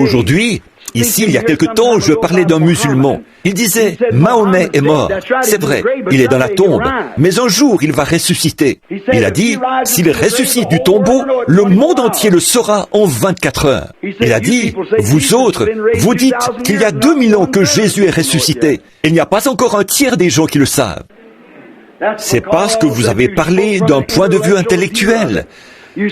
Aujourd'hui, ici, il y a quelque temps, je parlais d'un musulman. Il disait, Mahomet est mort. C'est vrai, il est dans la tombe. Mais un jour, il va ressusciter. Il a dit, s'il ressuscite du tombeau, le monde entier le saura en 24 heures. Il a dit, vous autres, vous dites qu'il y a 2000 ans que Jésus est ressuscité. Il n'y a pas encore un tiers des gens qui le savent. C'est parce que vous avez parlé d'un point de vue intellectuel.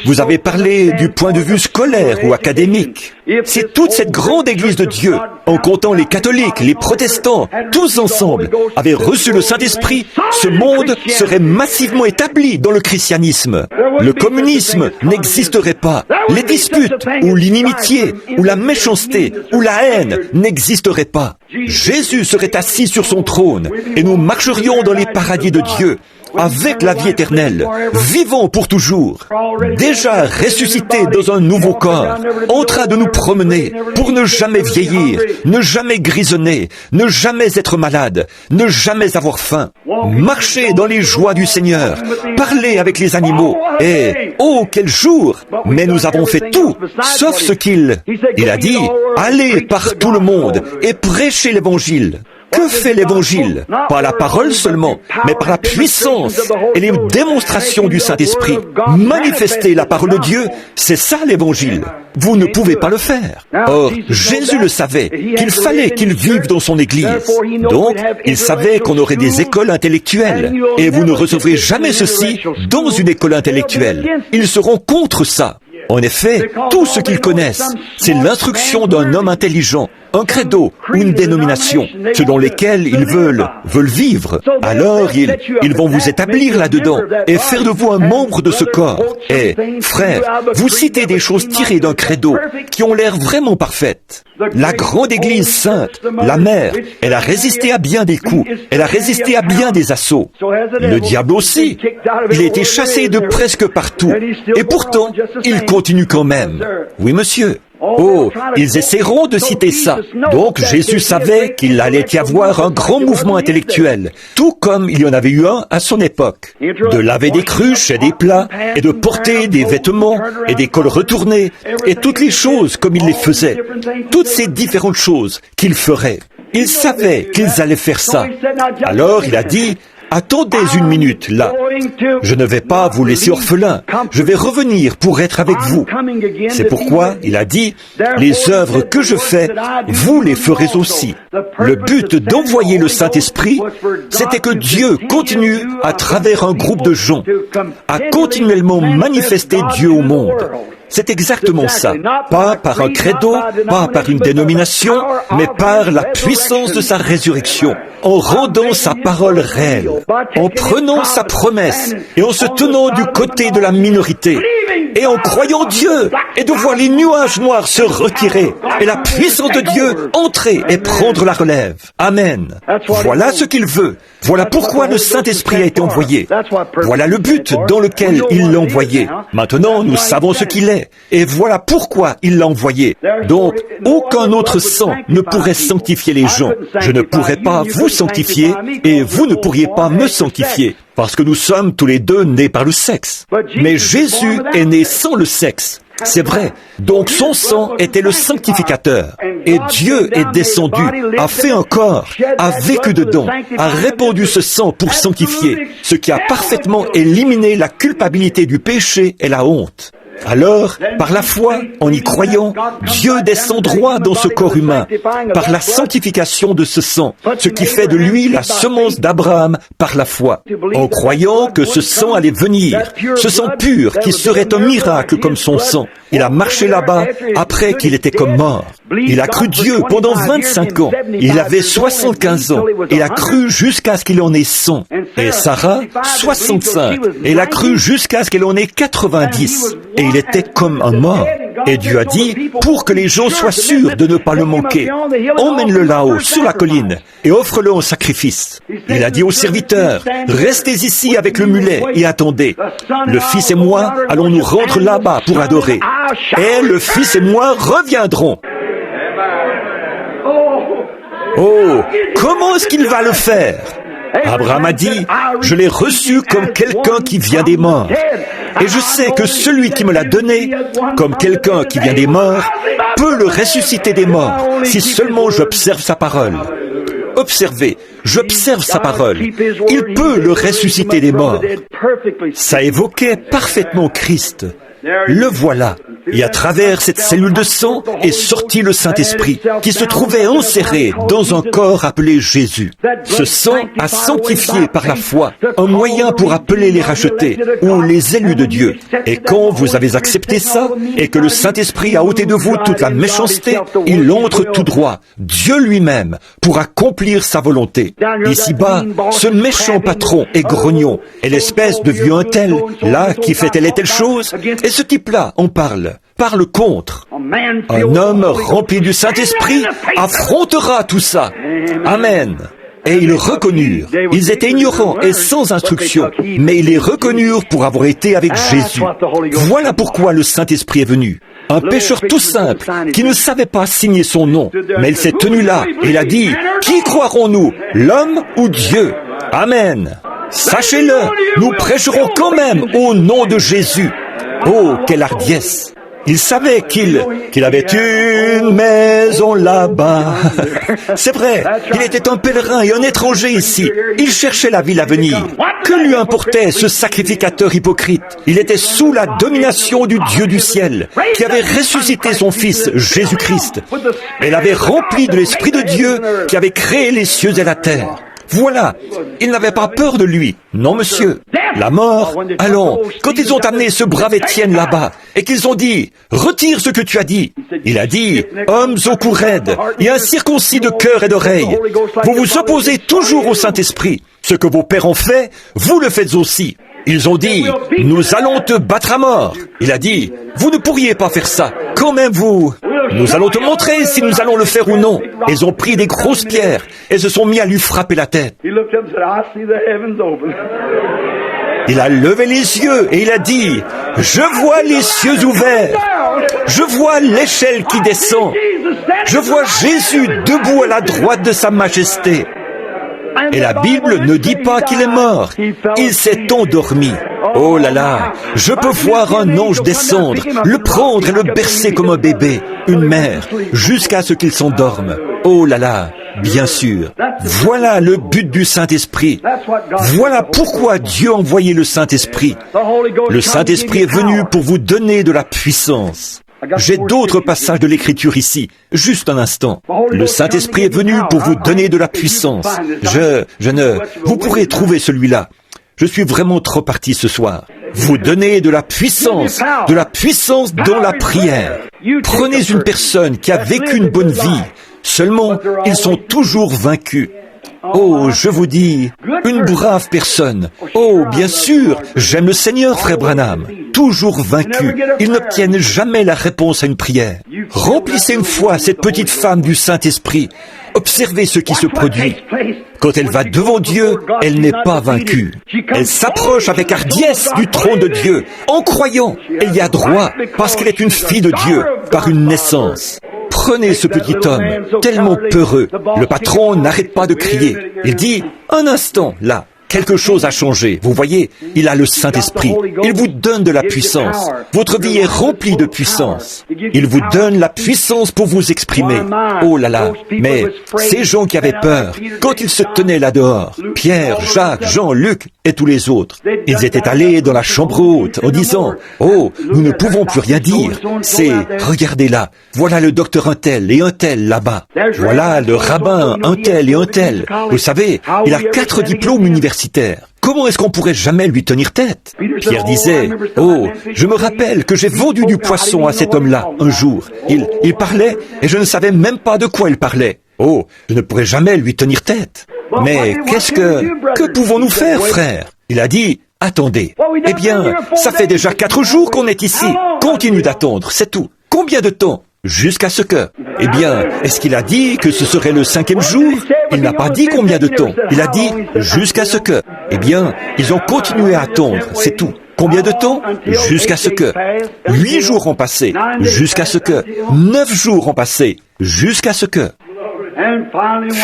Vous avez parlé du point de vue scolaire ou académique. Si toute cette grande Église de Dieu, en comptant les catholiques, les protestants, tous ensemble, avaient reçu le Saint-Esprit, ce monde serait massivement établi dans le christianisme. Le communisme n'existerait pas. Les disputes, ou l'inimitié, ou la méchanceté, ou la haine n'existeraient pas. Jésus serait assis sur son trône, et nous marcherions dans les paradis de Dieu, avec la vie éternelle, vivant pour toujours, déjà ressuscité dans un nouveau corps, en train de nous promener pour ne jamais vieillir, ne jamais grisonner, ne jamais être malade, ne jamais avoir faim, marcher dans les joies du Seigneur, parler avec les animaux, et, oh, quel jour! Mais nous avons fait tout, sauf ce qu'il a dit, allez par tout le monde et prêchez l'Évangile. Que fait l'Évangile? Pas la parole seulement, mais par la puissance et les démonstrations du Saint-Esprit. Manifester la parole de Dieu, c'est ça l'Évangile. Vous ne pouvez pas le faire. Or, Jésus le savait, qu'il fallait qu'il vive dans son Église. Donc, il savait qu'on aurait des écoles intellectuelles. Et vous ne recevrez jamais ceci dans une école intellectuelle. Ils seront contre ça. En effet, tout ce qu'ils connaissent, c'est l'instruction d'un homme intelligent, un credo ou une dénomination, selon lesquels ils veulent vivre. Alors, ils vont vous établir là-dedans et faire de vous un membre de ce corps. Et, frères, vous citez des choses tirées d'un credo qui ont l'air vraiment parfaites. La grande Église sainte, la mère, elle a résisté à bien des coups, elle a résisté à bien des assauts. Le diable aussi, il a été chassé de presque partout. Et pourtant, il continue quand même. Oui, monsieur. Oh, ils essaieront de citer ça. Donc Jésus savait qu'il allait y avoir un grand mouvement intellectuel, tout comme il y en avait eu un à son époque. De laver des cruches et des plats, et de porter des vêtements et des cols retournés, et toutes les choses comme il les faisait. Toutes ces différentes choses qu'il ferait. Il savait qu'ils allaient faire ça. Alors il a dit, attendez une minute, là. Je ne vais pas vous laisser orphelins. Je vais revenir pour être avec vous. C'est pourquoi il a dit, les œuvres que je fais, vous les ferez aussi. Le but d'envoyer le Saint-Esprit, c'était que Dieu continue, à travers un groupe de gens, à continuellement manifester Dieu au monde. C'est exactement ça. Pas par un credo, pas par une dénomination, mais par la puissance de sa résurrection, en rendant sa parole réelle, en prenant sa promesse et en se tenant du côté de la minorité, et en croyant Dieu, et de voir les nuages noirs se retirer, et la puissance de Dieu entrer et prendre la relève. Amen. Voilà ce qu'il veut. Voilà pourquoi le Saint-Esprit a été envoyé. Voilà le but dans lequel il l'a envoyé. Maintenant, nous savons ce qu'il est. Et voilà pourquoi il l'a envoyé. Donc, aucun autre sang ne pourrait sanctifier les gens. Je ne pourrais pas vous sanctifier et vous ne pourriez pas me sanctifier. Parce que nous sommes tous les deux nés par le sexe. Mais Jésus est né sans le sexe. C'est vrai. Donc son sang était le sanctificateur. Et Dieu est descendu, a fait un corps, a vécu dedans, a répandu ce sang pour sanctifier, ce qui a parfaitement éliminé la culpabilité du péché et la honte. Alors, par la foi, en y croyant, Dieu descend droit dans ce corps humain, par la sanctification de ce sang, ce qui fait de lui la semence d'Abraham par la foi, en croyant que ce sang allait venir, ce sang pur qui serait un miracle comme son sang. Il a marché là-bas après qu'il était comme mort. Il a cru Dieu pendant 25 ans. Il avait 75 ans. Il a cru jusqu'à ce qu'il en ait 100. Et Sarah, 65. Et il a cru jusqu'à ce qu'elle en ait 90. Et il était comme un mort. Et Dieu a dit, pour que les gens soient sûrs de ne pas le manquer, emmène-le là-haut, sur la colline, et offre-le en sacrifice. Il a dit aux serviteurs, restez ici avec le mulet et attendez. Le Fils et moi allons nous rendre là-bas pour adorer. Et le Fils et moi reviendrons. Oh, comment est-ce qu'il va le faire? Abraham a dit, je l'ai reçu comme quelqu'un qui vient des morts. Et je sais que celui qui me l'a donné, comme quelqu'un qui vient des morts, peut le ressusciter des morts, si seulement j'observe sa parole. Observez, j'observe sa parole. Il peut le ressusciter des morts. Ça évoquait parfaitement Christ. Le voilà. Et à travers cette cellule de sang est sorti le Saint-Esprit, qui se trouvait enserré dans un corps appelé Jésus. Ce sang a sanctifié par la foi un moyen pour appeler les rachetés, ou les élus de Dieu. Et quand vous avez accepté ça, et que le Saint-Esprit a ôté de vous toute la méchanceté, il entre tout droit, Dieu lui-même, pour accomplir sa volonté. Ici-bas, ce méchant patron est grognon, et l'espèce de vieux untel, là, qui fait telle et telle chose, et ce type-là en parle contre. Un homme rempli du Saint-Esprit affrontera tout ça. Amen. Et ils reconnurent. Ils étaient ignorants et sans instruction, mais ils les reconnurent pour avoir été avec Jésus. Voilà pourquoi le Saint-Esprit est venu. Un pécheur tout simple, qui ne savait pas signer son nom, mais il s'est tenu là et il a dit, « Qui croirons-nous, l'homme ou Dieu ?» Amen. Sachez-le, nous prêcherons quand même au nom de Jésus. Oh, quelle hardiesse! Il savait qu'il avait une maison là-bas. C'est vrai, il était un pèlerin et un étranger ici. Il cherchait la ville à venir. Que lui importait ce sacrificateur hypocrite? Il était sous la domination du Dieu du ciel, qui avait ressuscité son Fils, Jésus-Christ, et l'avait rempli de l'Esprit de Dieu, qui avait créé les cieux et la terre. Voilà, ils n'avaient pas peur de lui. Non, monsieur. La mort. Allons, quand ils ont amené ce brave Étienne là-bas, et qu'ils ont dit, retire ce que tu as dit. Il a dit, hommes au cou raide, et incirconcis de cœur et d'oreille, vous vous opposez toujours au Saint-Esprit. Ce que vos pères ont fait, vous le faites aussi. Ils ont dit, nous allons te battre à mort. Il a dit, vous ne pourriez pas faire ça. Quand même vous. Nous allons te montrer si nous allons le faire ou non. Ils ont pris des grosses pierres et se sont mis à lui frapper la tête. Il a levé les yeux et il a dit, je vois les cieux ouverts. Je vois l'échelle qui descend. Je vois Jésus debout à la droite de sa majesté. Et la Bible ne dit pas qu'il est mort. Il s'est endormi. Oh là là, je peux voir un ange descendre, le prendre et le bercer comme un bébé, une mère, jusqu'à ce qu'il s'endorme. Oh là là, bien sûr. Voilà le but du Saint-Esprit. Voilà pourquoi Dieu a envoyé le Saint-Esprit. Le Saint-Esprit est venu pour vous donner de la puissance. J'ai d'autres passages de l'Écriture ici, juste un instant. Le Saint-Esprit est venu pour vous donner de la puissance. Vous pourrez trouver celui-là. Je suis vraiment trop parti ce soir. Vous donnez de la puissance dans la prière. Prenez une personne qui a vécu une bonne vie. Seulement, ils sont toujours vaincus. Oh, je vous dis, une brave personne. Oh, bien sûr, j'aime le Seigneur, frère Branham. Toujours vaincu. Ils n'obtiennent jamais la réponse à une prière. Remplissez une fois cette petite femme du Saint-Esprit. Observez ce qui se produit. Quand elle va devant Dieu, elle n'est pas vaincue. Elle s'approche avec hardiesse du trône de Dieu, en croyant. Elle y a droit, parce qu'elle est une fille de Dieu, par une naissance. Prenez ce petit homme, tellement peureux. Le patron n'arrête pas de crier. Il dit, un instant, là. Quelque chose a changé. Vous voyez, il a le Saint-Esprit. Il vous donne de la puissance. Votre vie est remplie de puissance. Il vous donne la puissance pour vous exprimer. Oh là là. Mais ces gens qui avaient peur, quand ils se tenaient là dehors, Pierre, Jacques, Jean, Luc et tous les autres, ils étaient allés dans la chambre haute en disant, oh, nous ne pouvons plus rien dire. Regardez là, voilà le docteur un tel et un tel là-bas. Voilà le rabbin un tel et un tel. Vous savez, il a 4 diplômes universitaires. Comment est-ce qu'on pourrait jamais lui tenir tête? Pierre disait, oh, je me rappelle que j'ai vendu du poisson à cet homme-là un jour. Il parlait et je ne savais même pas de quoi il parlait. Oh, je ne pourrais jamais lui tenir tête. Mais que pouvons-nous faire, frère? Il a dit, attendez. Eh bien, ça fait déjà 4 jours qu'on est ici. Continue d'attendre, c'est tout. Combien de temps? Jusqu'à ce que... Eh bien, est-ce qu'il a dit que ce serait le 5e jour? Il n'a pas dit combien de temps. Il a dit jusqu'à ce que... Eh bien, ils ont continué à attendre, c'est tout. Combien de temps? Jusqu'à ce que... 8 jours ont passé. Jusqu'à ce que... 9 jours ont passé. Jusqu'à ce que...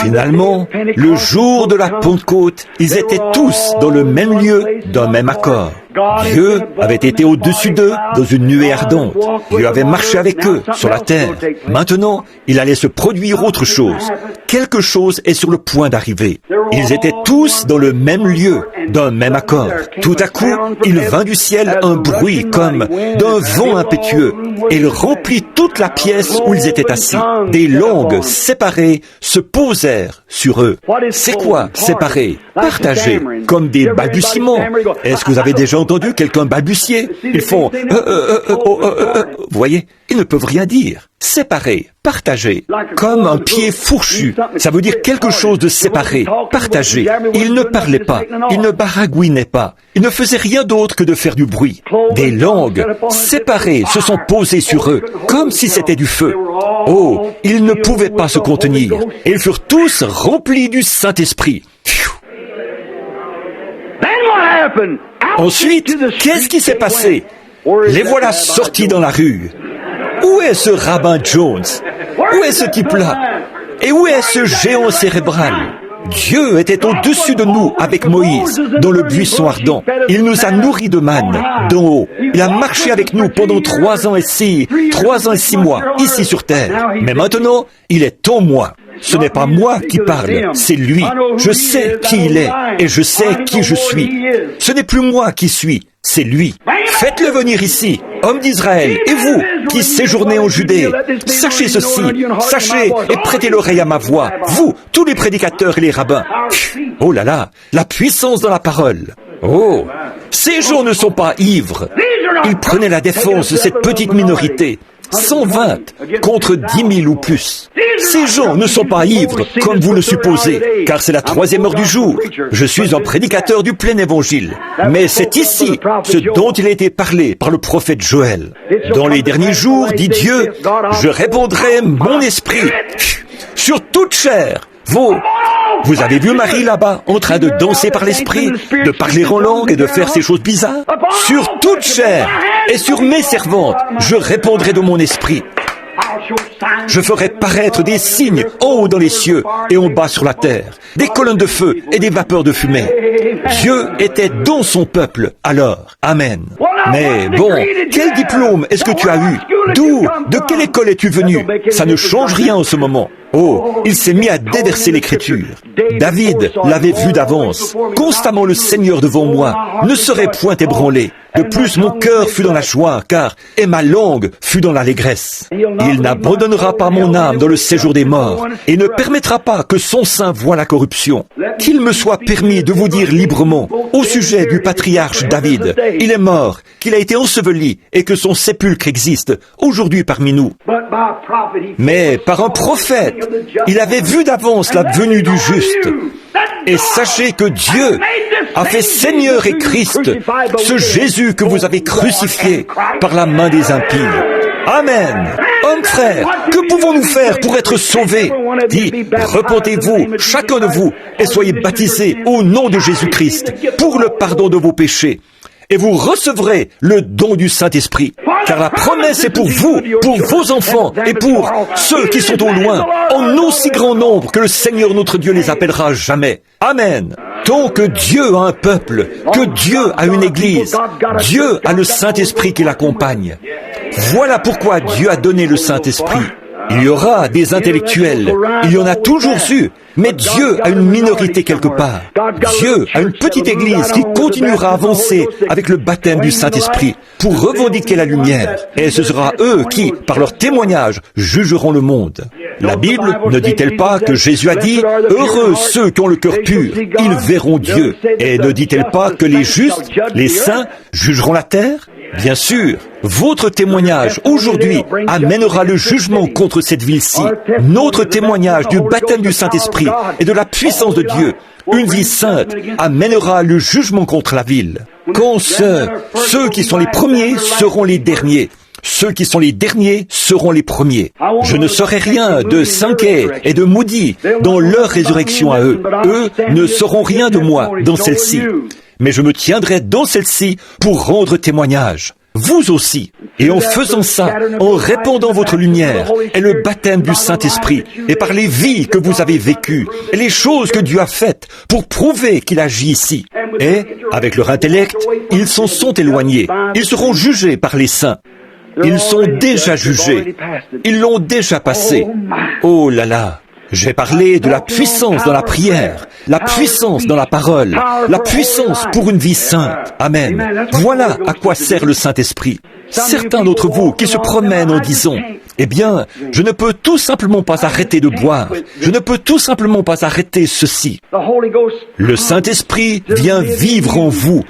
Finalement, le jour de la Pentecôte, ils étaient tous dans le même lieu, d'un même accord. Dieu avait été au-dessus d'eux dans une nuée ardente. Dieu avait marché avec eux sur la terre. Maintenant, il allait se produire autre chose. Quelque chose est sur le point d'arriver. Ils étaient tous dans le même lieu, d'un même accord. Tout à coup, il vint du ciel un bruit comme d'un vent impétueux, et il remplit toute la pièce où ils étaient assis. Des langues séparées se posèrent sur eux. C'est quoi séparer? Partager, comme des balbutiements. Est-ce que vous avez déjà entendu quelqu'un balbutier? Ils font vous voyez, ils ne peuvent rien dire. Séparer, partager, comme un pied fourchu. Ça veut dire quelque chose de séparé, partagé. Ils ne parlaient pas, ils ne baragouinaient pas, ils ne faisaient rien d'autre que de faire du bruit. Des langues séparées se sont posées sur eux, comme si c'était du feu. Oh, ils ne pouvaient pas se contenir. Et ils furent tous remplis du Saint-Esprit. Ensuite, qu'est-ce qui s'est passé? Les voilà sortis dans la rue. Où est ce rabbin Jones? Où est ce type-là? Et où est ce géant cérébral? Dieu était au-dessus de nous avec Moïse, dans le buisson ardent. Il nous a nourris de manne, d'en haut. Il a marché avec nous pendant 3 ans et 6 mois, ici sur terre. Mais maintenant, il est en moi. Ce n'est pas moi qui parle, c'est lui. Je sais qui il est et je sais qui je suis. Ce n'est plus moi qui suis, c'est lui. Faites-le venir ici, homme d'Israël, et vous, qui séjournez en Judée. Sachez ceci, sachez et prêtez l'oreille à ma voix, vous, tous les prédicateurs et les rabbins. Oh là là, la puissance dans la parole. Oh, ces gens ne sont pas ivres. Ils prenaient la défense de cette petite minorité. 120 contre 10 000 ou plus. Ces gens ne sont pas ivres, comme vous le supposez, car c'est la 3e heure du jour. Je suis un prédicateur du plein évangile. Mais c'est ici ce dont il a été parlé par le prophète Joël. Dans les derniers jours, dit Dieu, je répandrai mon esprit sur toute chair. Vous avez vu Marie là-bas, en train de danser par l'esprit, de parler en langue et de faire ces choses bizarres? Sur toute chair et sur mes servantes, je répondrai de mon esprit. Je ferai paraître des signes en haut dans les cieux et en bas sur la terre, des colonnes de feu et des vapeurs de fumée. Dieu était dans son peuple alors. Amen. Mais bon, quel diplôme est-ce que tu as eu? D'où? De quelle école es-tu venu? Ça ne change rien en ce moment. Oh, il s'est mis à déverser l'écriture. David l'avait vu d'avance. Constamment le Seigneur devant moi ne serait point ébranlé. De plus, mon cœur fut dans la joie, et ma langue fut dans l'allégresse. Il n'abandonnera pas mon âme dans le séjour des morts, et ne permettra pas que son sein voie la corruption. Qu'il me soit permis de vous dire librement, au sujet du patriarche David, il est mort, qu'il a été enseveli, et que son sépulcre existe, aujourd'hui parmi nous. Mais par un prophète, il avait vu d'avance la venue du juste. Et sachez que Dieu a fait Seigneur et Christ, ce Jésus que vous avez crucifié par la main des impies. Amen. Hommes frères, que pouvons-nous faire pour être sauvés? Dis, repentez-vous, chacun de vous, et soyez baptisés au nom de Jésus-Christ pour le pardon de vos péchés. Et vous recevrez le don du Saint-Esprit. Car la promesse est pour vous, pour vos enfants et pour ceux qui sont au loin, en aussi grand nombre que le Seigneur notre Dieu les appellera jamais. Amen. Tant que Dieu a un peuple, que Dieu a une église, Dieu a le Saint-Esprit qui l'accompagne. Voilà pourquoi Dieu a donné le Saint-Esprit. Il y aura des intellectuels, il y en a toujours eu, mais Dieu a une minorité quelque part. Dieu a une petite église qui continuera à avancer avec le baptême du Saint-Esprit pour revendiquer la lumière. Et ce sera eux qui, par leur témoignage, jugeront le monde. La Bible ne dit-elle pas que Jésus a dit « Heureux ceux qui ont le cœur pur, ils verront Dieu ». Et ne dit-elle pas que les justes, les saints, jugeront la terre? Bien sûr, votre témoignage aujourd'hui amènera le jugement contre cette ville-ci. Notre témoignage du baptême du Saint-Esprit et de la puissance de Dieu, une vie sainte, amènera le jugement contre la ville. Quand ceux qui sont les premiers seront les derniers. Ceux qui sont les derniers seront les premiers. Je ne saurai rien de Sankey et de Moody dans leur résurrection à eux. Eux ne sauront rien de moi dans celle-ci. Mais je me tiendrai dans celle-ci pour rendre témoignage. Vous aussi. Et en faisant ça, en répandant votre lumière et le baptême du Saint-Esprit, et par les vies que vous avez vécues, et les choses que Dieu a faites pour prouver qu'il agit ici. Et, avec leur intellect, ils s'en sont éloignés. Ils seront jugés par les saints. Ils sont déjà jugés. Ils l'ont déjà passé. Oh là là! J'ai parlé de la puissance dans la prière, la puissance dans la parole, la puissance pour une vie sainte. Amen. Voilà à quoi sert le Saint-Esprit. Certains d'entre vous qui se promènent en disant « Eh bien, je ne peux tout simplement pas arrêter de boire. Je ne peux tout simplement pas arrêter ceci. » Le Saint-Esprit vient vivre en vous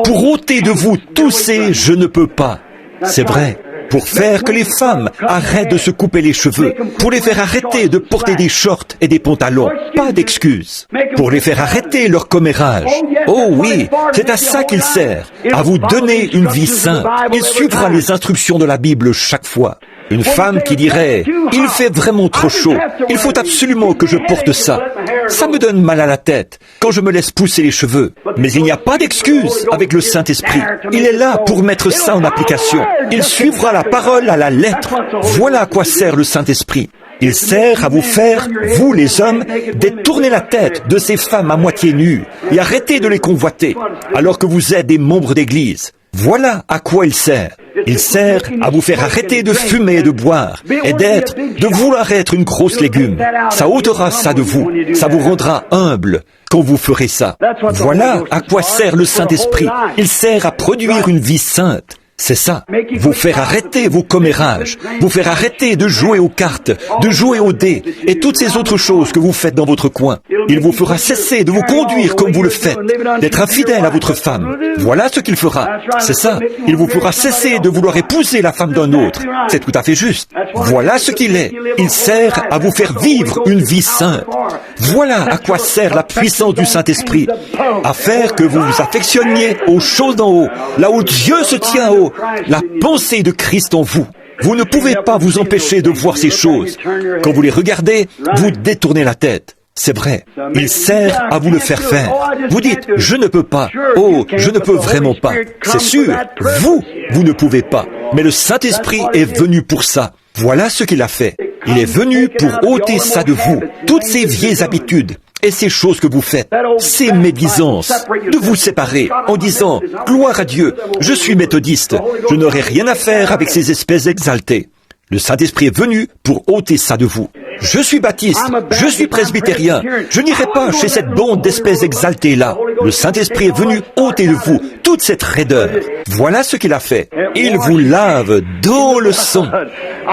pour ôter de vous tous ces « je ne peux pas ». C'est vrai. Pour faire que les femmes arrêtent de se couper les cheveux, pour les faire arrêter de porter des shorts et des pantalons, pas d'excuses, pour les faire arrêter leur commérage. Oh oui, c'est à ça qu'il sert, à vous donner une vie sainte. Il suivra les instructions de la Bible chaque fois. Une femme qui dirait « Il fait vraiment trop chaud, il faut absolument que je porte ça. Ça me donne mal à la tête quand je me laisse pousser les cheveux. » Mais il n'y a pas d'excuse avec le Saint-Esprit. Il est là pour mettre ça en application. Il suivra la parole à la lettre. Voilà à quoi sert le Saint-Esprit. Il sert à vous faire, vous les hommes, détourner la tête de ces femmes à moitié nues et arrêter de les convoiter, alors que vous êtes des membres d'Église. Voilà à quoi il sert. Il sert à vous faire arrêter de fumer et de boire, et de vouloir être une grosse légume. Ça ôtera ça de vous, ça vous rendra humble quand vous ferez ça. Voilà à quoi sert le Saint-Esprit. Il sert à produire une vie sainte. C'est ça, vous faire arrêter vos commérages, vous faire arrêter de jouer aux cartes, de jouer aux dés et toutes ces autres choses que vous faites dans votre coin. Il vous fera cesser de vous conduire comme vous le faites, d'être infidèle à votre femme. Voilà ce qu'il fera. C'est ça, il vous fera cesser de vouloir épouser la femme d'un autre. C'est tout à fait juste. Voilà ce qu'il est. Il sert à vous faire vivre une vie sainte. Voilà à quoi sert la puissance du Saint-Esprit. À faire que vous vous affectionniez aux choses d'en haut, là où Dieu se tient haut. La pensée de Christ en vous. Vous ne pouvez pas vous empêcher de voir ces choses. Quand vous les regardez, vous détournez la tête. C'est vrai. Il sert à vous le faire faire. Vous dites, je ne peux pas. Oh, je ne peux vraiment pas. C'est sûr. Vous ne pouvez pas. Mais le Saint-Esprit est venu pour ça. Voilà ce qu'il a fait. Il est venu pour ôter ça de vous. Toutes ces vieilles habitudes. Et ces choses que vous faites, ces médisances, de vous séparer en disant « Gloire à Dieu, je suis méthodiste, je n'aurai rien à faire avec ces espèces exaltées. » Le Saint-Esprit est venu pour ôter ça de vous. Je suis baptiste, je suis presbytérien, je n'irai pas chez cette bande d'espèces exaltées-là. Le Saint-Esprit est venu ôter de vous toute cette raideur. Voilà ce qu'il a fait. Il vous lave dans le sang.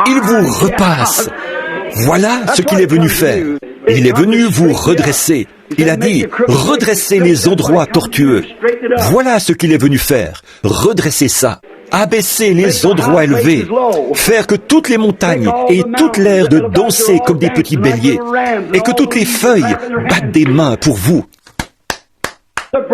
Il vous repasse. Voilà ce qu'il est venu faire. Il est venu vous redresser. Il a dit, redressez les endroits tortueux. Voilà ce qu'il est venu faire. Redresser ça. Abaisser les endroits élevés. Faire que toutes les montagnes aient toute l'air de danser comme des petits béliers. Et que toutes les feuilles battent des mains pour vous.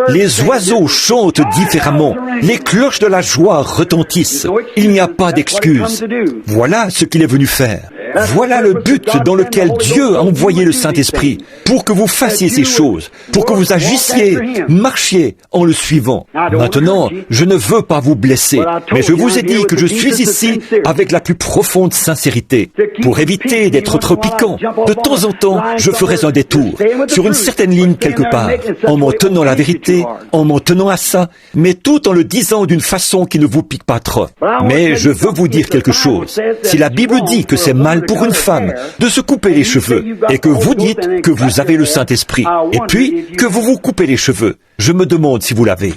Les oiseaux chantent différemment. Les cloches de la joie retentissent. Il n'y a pas d'excuse. Voilà ce qu'il est venu faire. Voilà le but dans lequel Dieu a envoyé le Saint-Esprit, pour que vous fassiez ces choses, pour que vous agissiez, marchiez en le suivant. Maintenant, je ne veux pas vous blesser, mais je vous ai dit que je suis ici avec la plus profonde sincérité, pour éviter d'être trop piquant. De temps en temps, je ferai un détour, sur une certaine ligne quelque part, en m'en tenant à la vérité, en m'en tenant à ça, mais tout en le disant d'une façon qui ne vous pique pas trop. Mais je veux vous dire quelque chose. Si la Bible dit que c'est mal pour une femme de se couper les cheveux et que vous dites que vous avez le Saint-Esprit et puis que vous vous coupez les cheveux, je me demande si vous l'avez.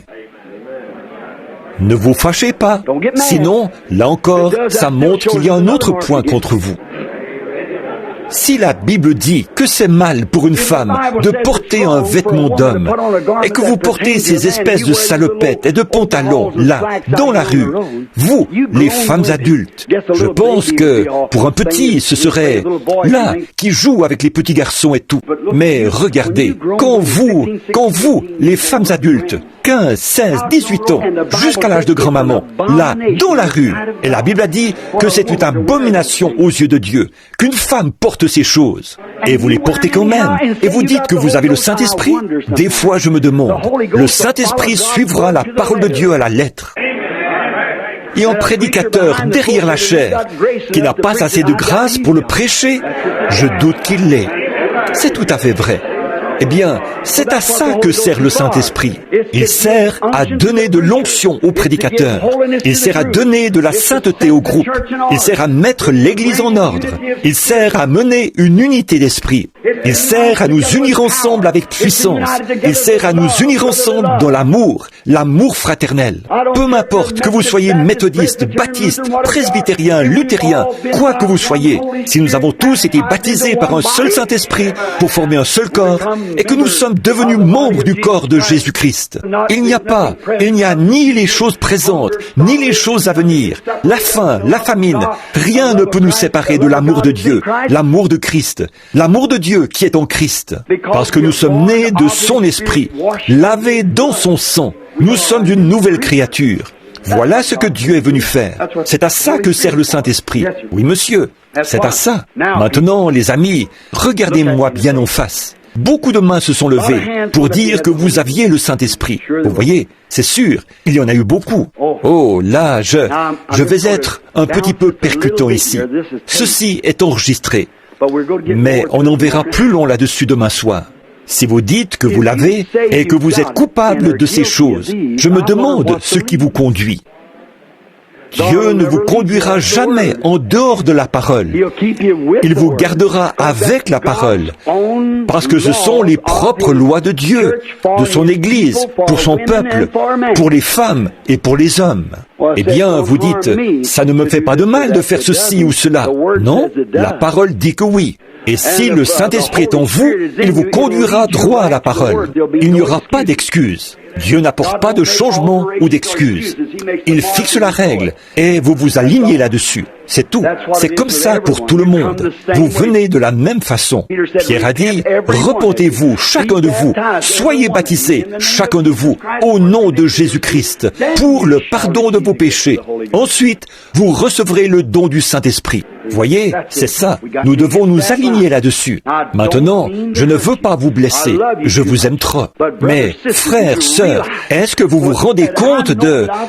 Ne vous fâchez pas, sinon, là encore, ça montre qu'il y a un autre point contre vous. Si la Bible dit que c'est mal pour une femme de porter un vêtement d'homme et que vous portez ces espèces de salopettes et de pantalons là, dans la rue, vous, les femmes adultes, je pense que pour un petit, ce serait là qui joue avec les petits garçons et tout. Mais regardez, quand vous, les femmes adultes, 15, 16, 18 ans, jusqu'à l'âge de grand-maman, là, dans la rue. Et la Bible a dit que c'est une abomination aux yeux de Dieu, qu'une femme porte ces choses. Et vous les portez quand même. Et vous dites que vous avez le Saint-Esprit. Des fois, je me demande, le Saint-Esprit suivra la parole de Dieu à la lettre. Et un prédicateur derrière la chair, qui n'a pas assez de grâce pour le prêcher, je doute qu'il l'ait. C'est tout à fait vrai. Eh bien, c'est à ça que sert le Saint-Esprit. Il sert à donner de l'onction aux prédicateurs. Il sert à donner de la sainteté au groupe. Il sert à mettre l'Église en ordre. Il sert à mener une unité d'esprit. Il sert à nous unir ensemble avec puissance. Il sert à nous unir ensemble dans l'amour fraternel. Peu m'importe que vous soyez méthodiste, baptiste, presbytérien, luthérien, quoi que vous soyez, si nous avons tous été baptisés par un seul Saint-Esprit pour former un seul corps et que nous sommes devenus membres du corps de Jésus-Christ, il n'y a ni les choses présentes, ni les choses à venir, la faim, la famine, rien ne peut nous séparer de l'amour de Dieu, l'amour de Christ, l'amour de Dieu qui est en Christ, parce que nous sommes nés de son esprit, lavés dans son sang. Nous sommes une nouvelle créature. Voilà ce que Dieu est venu faire. C'est à ça que sert le Saint-Esprit. Oui, monsieur, c'est à ça. Maintenant, les amis, regardez-moi bien en face. Beaucoup de mains se sont levées pour dire que vous aviez le Saint-Esprit. Vous voyez, c'est sûr, il y en a eu beaucoup. Oh, là, je vais être un petit peu percutant ici. Ceci est enregistré. Mais on en verra plus long là-dessus demain soir. Si vous dites que vous l'avez et que vous êtes coupable de ces choses, je me demande ce qui vous conduit. Dieu ne vous conduira jamais en dehors de la parole. Il vous gardera avec la parole, parce que ce sont les propres lois de Dieu, de son Église, pour son peuple, pour les femmes et pour les hommes. Eh bien, vous dites, ça ne me fait pas de mal de faire ceci ou cela. Non, la parole dit que oui. Et si le Saint-Esprit est en vous, il vous conduira droit à la parole. Il n'y aura pas d'excuses. Dieu n'apporte pas de changement ou d'excuses. Il fixe la règle et vous vous alignez là-dessus. C'est tout. C'est comme ça pour tout le monde. Vous venez de la même façon. Pierre a dit, repentez-vous, chacun de vous, soyez baptisés, chacun de vous, au nom de Jésus-Christ, pour le pardon de vos péchés. Ensuite, vous recevrez le don du Saint-Esprit. Voyez, c'est ça. Nous devons nous aligner là-dessus. Maintenant, je ne veux pas vous blesser. Je vous aime trop. Mais, frères, sœurs, est-ce que vous vous rendez compte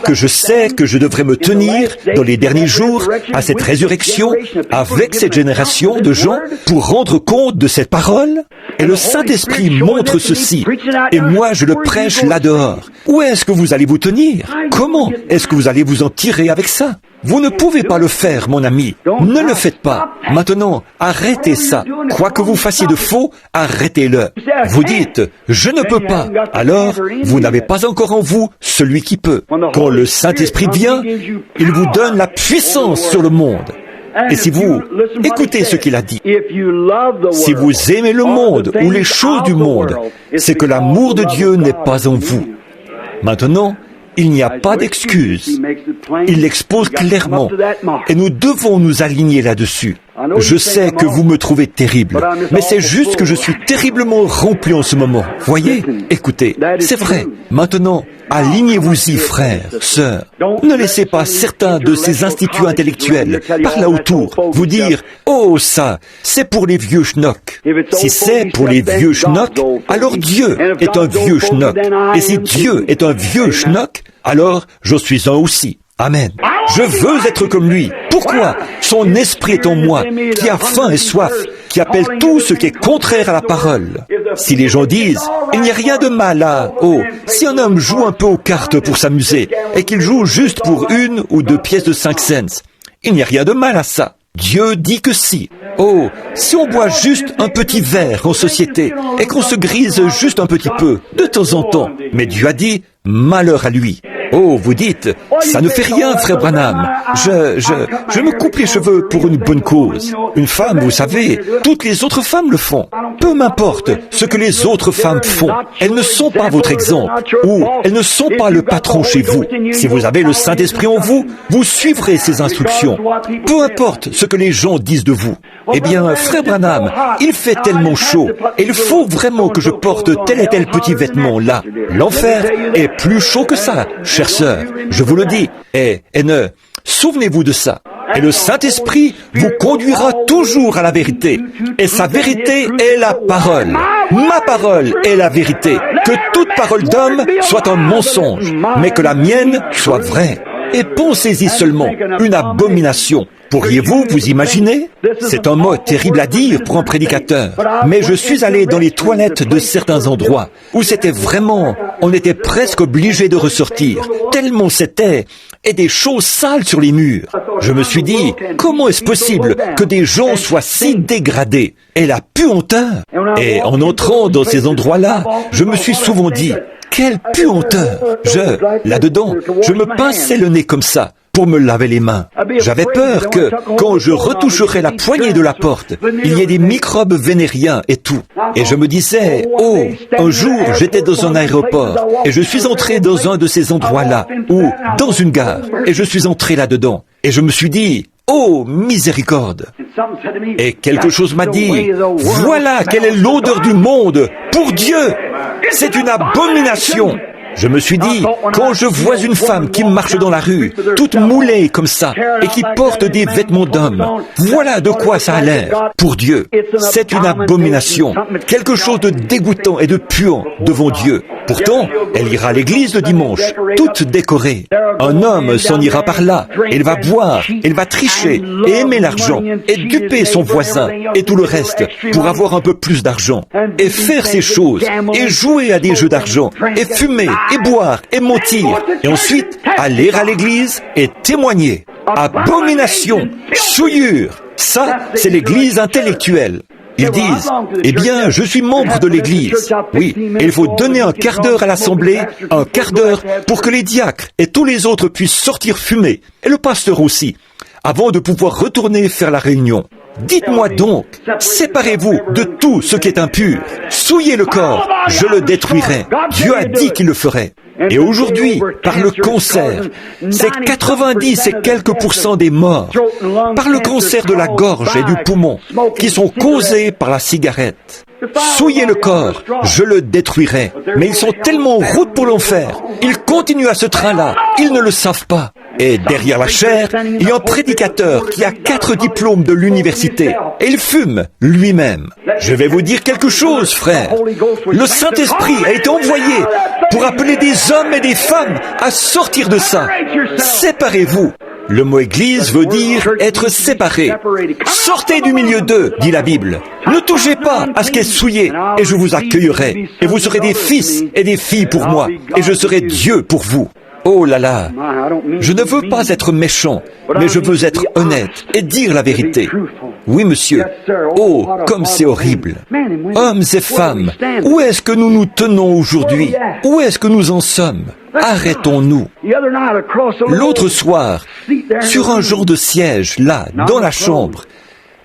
que je sais que je devrais me tenir dans les derniers jours à cette résurrection avec cette génération de gens pour rendre compte de cette parole? Et le Saint-Esprit montre ceci. Et moi, je le prêche là dehors. Où est-ce que vous allez vous tenir? Comment est-ce que vous allez vous en tirer avec ça? Vous ne pouvez pas le faire, mon ami. Ne le faites pas. Maintenant, arrêtez ça. Quoi que vous fassiez de faux, arrêtez-le. Vous dites, je ne peux pas. Alors, vous n'avez pas encore en vous celui qui peut. Quand le Saint-Esprit vient, il vous donne la puissance sur le monde. Et si vous écoutez ce qu'il a dit, si vous aimez le monde ou les choses du monde, c'est que l'amour de Dieu n'est pas en vous. Maintenant, il n'y a pas d'excuse. Il l'expose clairement. Et nous devons nous aligner là-dessus. Je sais que vous me trouvez terrible, mais c'est juste que je suis terriblement rempli en ce moment. Voyez? Écoutez, c'est vrai. Maintenant, alignez-vous-y, frères, sœurs. Ne laissez pas certains de ces instituts intellectuels, par là autour, vous dire « Oh, ça, c'est pour les vieux schnocks ». Si c'est pour les vieux schnocks, alors Dieu est un vieux schnock. Et si Dieu est un vieux schnock, alors je suis un aussi. Amen. Je veux être comme lui. Pourquoi? Son esprit est en moi, qui a faim et soif, qui appelle tout ce qui est contraire à la parole. Si les gens disent, il n'y a rien de mal à, si un homme joue un peu aux cartes pour s'amuser, et qu'il joue juste pour 1 ou 2 pièces de 5 cents, il n'y a rien de mal à ça. Dieu dit que si. Si on boit juste un petit verre en société, et qu'on se grise juste un petit peu, de temps en temps, mais Dieu a dit, malheur à lui. Vous dites, ça ne fait rien, frère Branham. Je me coupe les cheveux pour une bonne cause. Une femme, vous savez, toutes les autres femmes le font. Peu m'importe ce que les autres femmes font. Elles ne sont pas votre exemple, ou elles ne sont pas le patron chez vous. Si vous avez le Saint-Esprit en vous, vous suivrez ses instructions. Peu importe ce que les gens disent de vous. Eh bien, frère Branham, il fait tellement chaud, et il faut vraiment que je porte tel et tel petit vêtement là. L'enfer est plus chaud que ça, chère sœur, je vous le dis, et souvenez-vous de ça. Et le Saint-Esprit vous conduira toujours à la vérité. Et sa vérité est la parole. Ma parole est la vérité. Que toute parole d'homme soit un mensonge, mais que la mienne soit vraie. Et pensez-y seulement, une abomination. Pourriez-vous vous imaginer? C'est un mot terrible à dire pour un prédicateur, mais je suis allé dans les toilettes de certains endroits où c'était vraiment, on était presque obligé de ressortir, tellement c'était, et des choses sales sur les murs. Je me suis dit, comment est-ce possible que des gens soient si dégradés? Et la puanteur. Et en entrant dans ces endroits-là, je me suis souvent dit, quelle puanteur! Là-dedans, je me pinçais le nez comme ça, pour me laver les mains. J'avais peur que, quand je retoucherais la poignée de la porte, il y ait des microbes vénériens et tout. Et je me disais, oh, un jour, j'étais dans un aéroport, et je suis entré dans un de ces endroits-là, ou dans une gare, et je suis entré là-dedans. Et je me suis dit, oh, miséricorde! Et quelque chose m'a dit, voilà quelle est l'odeur du monde pour Dieu! C'est une abomination! Je me suis dit, quand je vois une femme qui marche dans la rue, toute moulée comme ça, et qui porte des vêtements d'homme, voilà de quoi ça a l'air, pour Dieu. C'est une abomination, quelque chose de dégoûtant et de puant devant Dieu. Pourtant, elle ira à l'église le dimanche, toute décorée. Un homme s'en ira par là, il va boire, il va tricher, et aimer l'argent, et duper son voisin, et tout le reste, pour avoir un peu plus d'argent. Et faire ces choses, et jouer à des jeux d'argent, et fumer, et boire, et mentir, et ensuite aller à l'église et témoigner. Abomination, souillure, ça, c'est l'église intellectuelle. Ils disent, eh bien, je suis membre de l'église. Oui, et il faut donner un quart d'heure à l'assemblée, un quart d'heure pour que les diacres et tous les autres puissent sortir fumer, et le pasteur aussi, avant de pouvoir retourner faire la réunion. Dites-moi donc, séparez-vous de tout ce qui est impur, souillez le corps, je le détruirai. Dieu a dit qu'il le ferait. Et aujourd'hui, par le cancer, c'est 90 et quelques % des morts, par le cancer de la gorge et du poumon, qui sont causés par la cigarette. Souillez le corps, je le détruirai. Mais ils sont tellement en route pour l'enfer, ils continuent à ce train-là, ils ne le savent pas. Et derrière la chair, il y a un prédicateur qui a 4 diplômes de l'université, et il fume lui-même. Je vais vous dire quelque chose, frère. Le Saint-Esprit a été envoyé pour appeler des hommes et des femmes à sortir de ça. Séparez-vous. Le mot église veut dire être séparé. Sortez du milieu d'eux, dit la Bible. Ne touchez pas à ce qui est souillé, et je vous accueillerai. Et vous serez des fils et des filles pour moi, et je serai Dieu pour vous. Oh là là, je ne veux pas être méchant, mais je veux être honnête et dire la vérité. Oui, monsieur. Oh, comme c'est horrible. Hommes et femmes, où est-ce que nous nous tenons aujourd'hui? Où est-ce que nous en sommes? Arrêtons-nous. L'autre soir, sur un genre de siège, là, dans la chambre,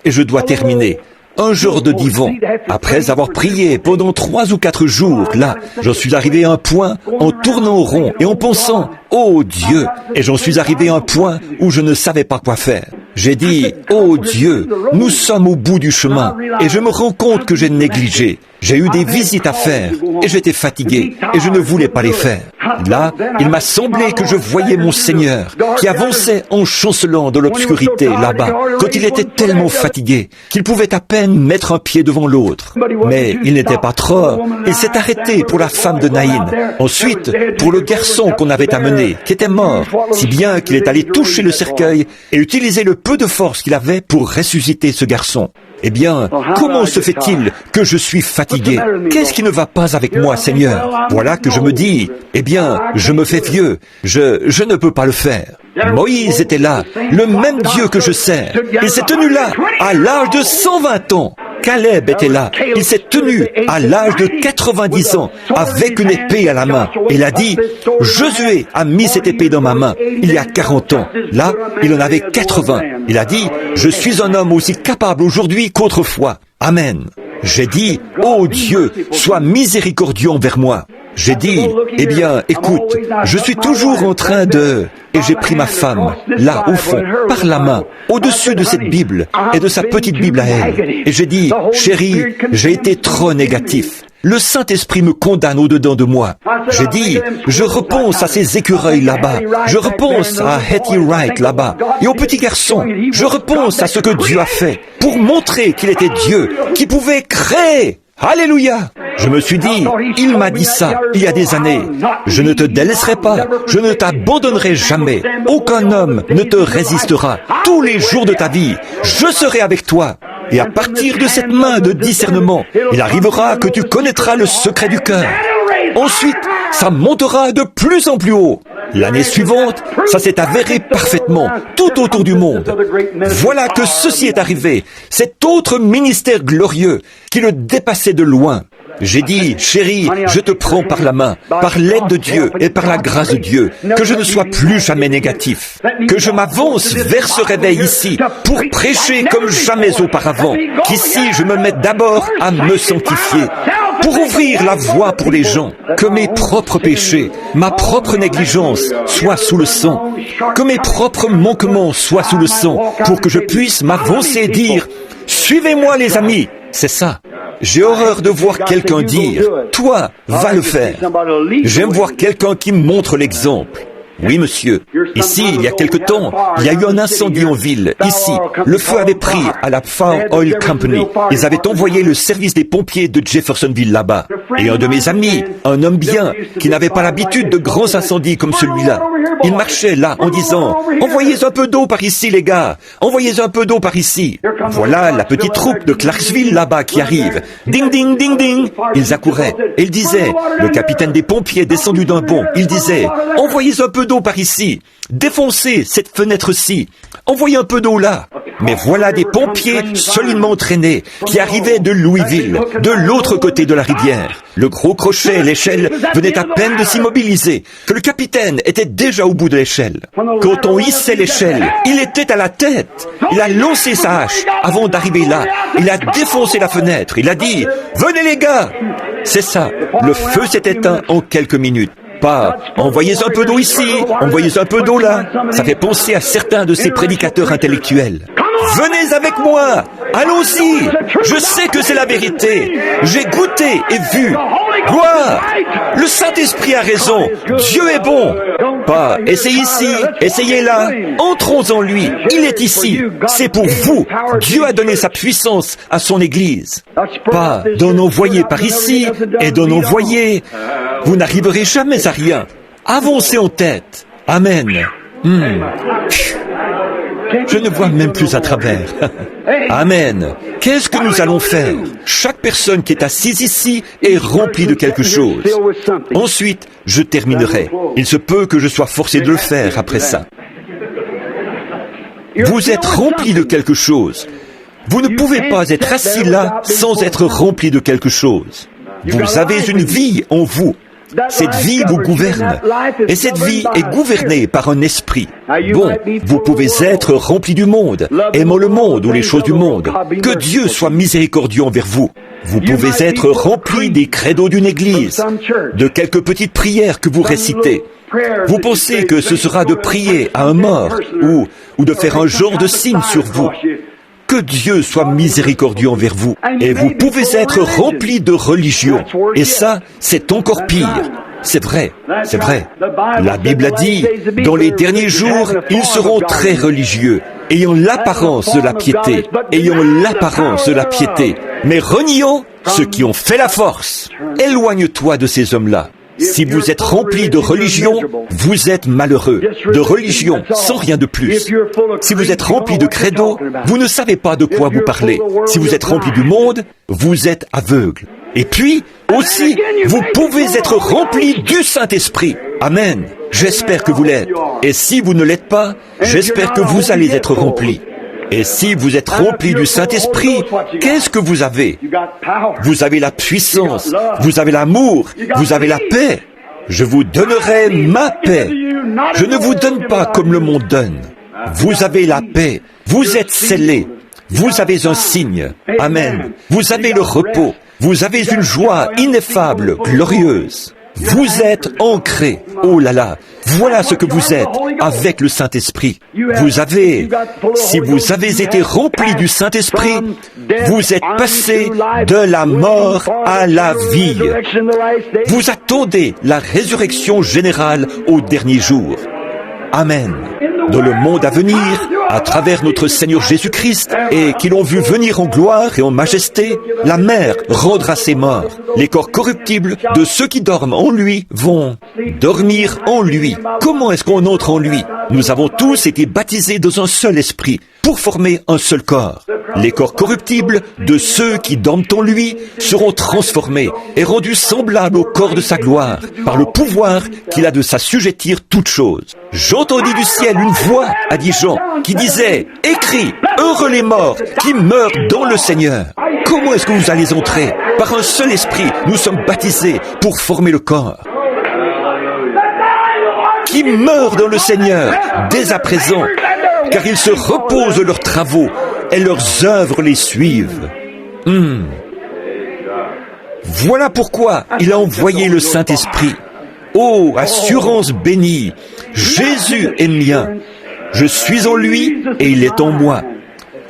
et je dois terminer, un genre de divan. Après avoir prié pendant 3 ou 4 jours, là, j'en suis arrivé à un point en tournant rond et en pensant, oh Dieu, et j'en suis arrivé à un point où je ne savais pas quoi faire. J'ai dit, oh Dieu, nous sommes au bout du chemin, et je me rends compte que j'ai négligé. J'ai eu des visites à faire, et j'étais fatigué, et je ne voulais pas les faire. Là, il m'a semblé que je voyais mon Seigneur, qui avançait en chancelant de l'obscurité, là-bas, quand il était tellement fatigué, qu'il pouvait à peine mettre un pied devant l'autre. Mais il n'était pas trop, il s'est arrêté pour la femme de Naïn, ensuite pour le garçon qu'on avait amené, qui était mort, si bien qu'il est allé toucher le cercueil et utiliser le peu de force qu'il avait pour ressusciter ce garçon. Eh bien, comment se fait-il que je suis fatigué? Qu'est-ce qui ne va pas avec moi, Seigneur? Voilà que je me dis, eh bien, je me fais vieux, je ne peux pas le faire. Moïse était là, le même Dieu que je sers. Il s'est tenu là, à l'âge de 120 ans. Caleb était là, il s'est tenu à l'âge de 90 ans, avec une épée à la main. Il a dit, Josué a mis cette épée dans ma main, il y a 40 ans. Là, il en avait 80. Il a dit, je suis un homme aussi capable aujourd'hui qu'autrefois. Amen. J'ai dit, ô Dieu, sois miséricordieux envers moi. J'ai dit, eh bien, écoute, je suis toujours en train de... Et j'ai pris ma femme, là, au fond, par la main, au-dessus de cette Bible et de sa petite Bible à elle. Et j'ai dit, chérie, j'ai été trop négatif. Le Saint-Esprit me condamne au-dedans de moi. J'ai dit, je repense à ces écureuils là-bas. Je repense à Hetty Wright là-bas. Et au petit garçon, je repense à ce que Dieu a fait pour montrer qu'il était Dieu, qui pouvait créer. Alléluia! Je me suis dit, il m'a dit ça il y a des années. Je ne te délaisserai pas, je ne t'abandonnerai jamais. Aucun homme ne te résistera. Tous les jours de ta vie, je serai avec toi. Et à partir de cette main de discernement, il arrivera que tu connaîtras le secret du cœur. Ensuite, ça montera de plus en plus haut. L'année suivante, ça s'est avéré parfaitement, tout autour du monde. Voilà que ceci est arrivé, cet autre ministère glorieux qui le dépassait de loin. J'ai dit, chérie, je te prends par la main, par l'aide de Dieu et par la grâce de Dieu, que je ne sois plus jamais négatif, que je m'avance vers ce réveil ici, pour prêcher comme jamais auparavant, qu'ici je me mette d'abord à me sanctifier, pour ouvrir la voie pour les gens, que mes propres péchés, ma propre négligence soient sous le sang, que mes propres manquements soient sous le sang, pour que je puisse m'avancer et dire, suivez-moi les amis, c'est ça. J'ai horreur de voir quelqu'un dire, toi, va le faire. J'aime voir quelqu'un qui montre l'exemple. Oui, monsieur. Ici, il y a quelque temps, il y a eu un incendie en ville. Ici, le feu avait pris à la Far Oil Company. Ils avaient envoyé le service des pompiers de Jeffersonville là-bas. Et un de mes amis, un homme bien, qui n'avait pas l'habitude de grands incendies comme celui-là, il marchait là en disant, envoyez un peu d'eau par ici, les gars. Envoyez un peu d'eau par ici. Voilà la petite troupe de Clarksville là-bas qui arrive. Ding, ding, ding, ding. Ils accouraient. Et il disait, le capitaine des pompiers descendu d'un bond, il disait, envoyez un peu d'eau par ici, défoncez cette fenêtre-ci, envoyez un peu d'eau là. Mais voilà des pompiers solidement entraînés qui arrivaient de Louisville, de l'autre côté de la rivière. Le gros crochet, l'échelle, venait à peine de s'immobiliser, que le capitaine était déjà au bout de l'échelle. Quand on hissait l'échelle, il était à la tête. Il a lancé sa hache avant d'arriver là. Il a défoncé la fenêtre. Il a dit, venez les gars. C'est ça, le feu s'est éteint en quelques minutes. Pas « envoyez un peu d'eau ici, envoyez un peu d'eau là ». Ça fait penser à certains de ces prédicateurs intellectuels. Venez avec moi, allons-y, je sais que c'est la vérité, j'ai goûté et vu. Gloire, le Saint-Esprit a raison, Dieu est bon. Pas « essayez ici, essayez là, entrons en lui, il est ici, c'est pour vous. Dieu a donné sa puissance à son Église. » Pas « d'en envoyer par ici et d'en envoyer. » Vous n'arriverez jamais à rien. Avancez en tête. Amen. Je ne vois même plus à travers. Amen. Qu'est-ce que nous allons faire? Chaque personne qui est assise ici est remplie de quelque chose. Ensuite, je terminerai. Il se peut que je sois forcé de le faire après ça. Vous êtes rempli de quelque chose. Vous ne pouvez pas être assis là sans être rempli de quelque chose. Vous avez une vie en vous. Cette vie vous gouverne, et cette vie est gouvernée par un esprit. Bon, vous pouvez être rempli du monde, aimant le monde ou les choses du monde. Que Dieu soit miséricordieux envers vous. Vous pouvez être rempli des credos d'une église, de quelques petites prières que vous récitez. Vous pensez que ce sera de prier à un mort, ou de faire un genre de signe sur vous. Que Dieu soit miséricordieux envers vous. Et vous pouvez être rempli de religion. Et ça, c'est encore pire. C'est vrai, c'est vrai. La Bible a dit, dans les derniers jours, ils seront très religieux, ayant l'apparence de la piété, ayant l'apparence de la piété, mais reniant ceux qui ont fait la force. Éloigne-toi de ces hommes-là. Si vous êtes rempli de religion, vous êtes malheureux. De religion, sans rien de plus. Si vous êtes rempli de credo, vous ne savez pas de quoi vous parlez. Si vous êtes rempli du monde, vous êtes aveugle. Et puis, aussi, vous pouvez être rempli du Saint-Esprit. Amen. J'espère que vous l'êtes. Et si vous ne l'êtes pas, j'espère que vous allez être rempli. Et si vous êtes rempli du Saint-Esprit, qu'est-ce que vous avez? Vous avez la puissance, vous avez l'amour, vous avez la paix. Je vous donnerai ma paix. Je ne vous donne pas comme le monde donne. Vous avez la paix, vous êtes scellés, vous avez un signe. Amen. Vous avez le repos, vous avez une joie ineffable, glorieuse. Vous êtes ancrés. Oh là là, voilà ce que vous êtes avec le Saint-Esprit. Si vous avez été remplis du Saint-Esprit, vous êtes passés de la mort à la vie. Vous attendez la résurrection générale au dernier jour. Amen. dans le monde à venir, à travers notre Seigneur Jésus-Christ, et qui l'ont vu venir en gloire et en majesté, la mer rendra ses morts. Les corps corruptibles de ceux qui dorment en lui vont dormir en lui. Comment est-ce qu'on entre en lui? Nous avons tous été baptisés dans un seul esprit, pour former un seul corps. Les corps corruptibles de ceux qui dorment en lui seront transformés et rendus semblables au corps de sa gloire, par le pouvoir qu'il a de s'assujettir toutes choses. J'entendis du ciel une voix, a dit Jean, qui disait, « Écris, heureux les morts qui meurent dans le Seigneur. » Comment est-ce que vous allez entrer? Par un seul esprit, nous sommes baptisés pour former le corps. Qui meurent dans le Seigneur, dès à présent, car ils se reposent de leurs travaux et leurs œuvres les suivent. Voilà pourquoi il a envoyé le Saint-Esprit. Oh, assurance bénie, Jésus est mien. Je suis en lui et il est en moi.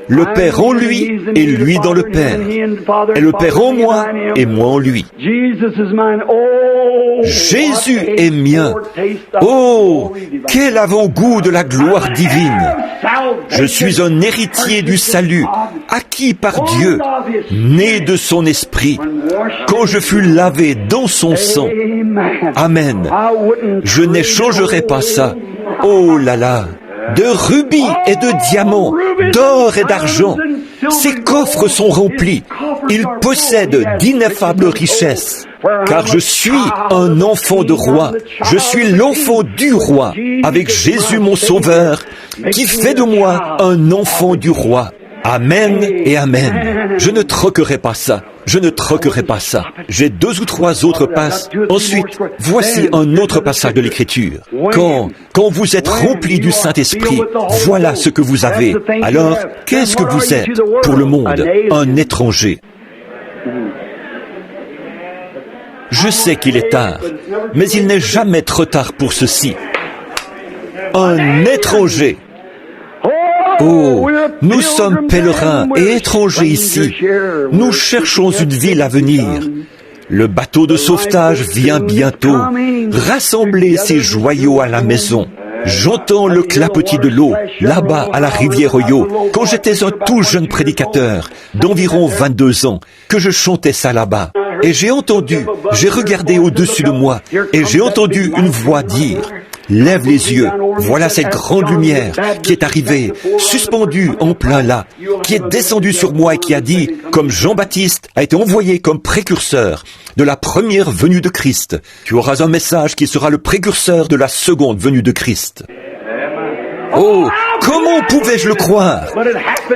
Le Père en lui et lui dans le Père. Et le Père en moi et moi en lui. Jésus est mien. Oh, quel avant-goût de la gloire divine. Je suis un héritier du salut, acquis par Dieu, né de son esprit, quand je fus lavé dans son sang. Amen. Je n'échangerai pas ça. Oh là là. De rubis et de diamants, d'or et d'argent. Ses coffres sont remplis. Il possède d'ineffables richesses. Car je suis un enfant de roi. Je suis l'enfant du roi, avec Jésus mon sauveur, qui fait de moi un enfant du roi. Amen et amen. Je ne troquerai pas ça. Je ne troquerai pas ça. J'ai 2 ou 3 autres passes. Ensuite, voici un autre passage de l'Écriture. Quand vous êtes remplis du Saint-Esprit, voilà ce que vous avez. Alors, qu'est-ce que vous êtes pour le monde? Un étranger. Je sais qu'il est tard, mais il n'est jamais trop tard pour ceci. Un étranger. Oh, nous sommes pèlerins et étrangers ici. Nous cherchons une ville à venir. Le bateau de sauvetage vient bientôt rassembler ses joyaux à la maison. J'entends le clapotis de l'eau, là-bas à la rivière Oyo, quand j'étais un tout jeune prédicateur, d'environ 22 ans, que je chantais ça là-bas. Et j'ai regardé au-dessus de moi, et j'ai entendu une voix dire, « Lève les yeux, voilà cette grande lumière qui est arrivée, suspendue en plein là, qui est descendue sur moi et qui a dit, comme Jean-Baptiste a été envoyé comme précurseur de la première venue de Christ, tu auras un message qui sera le précurseur de la seconde venue de Christ. » Oh, comment pouvais-je le croire?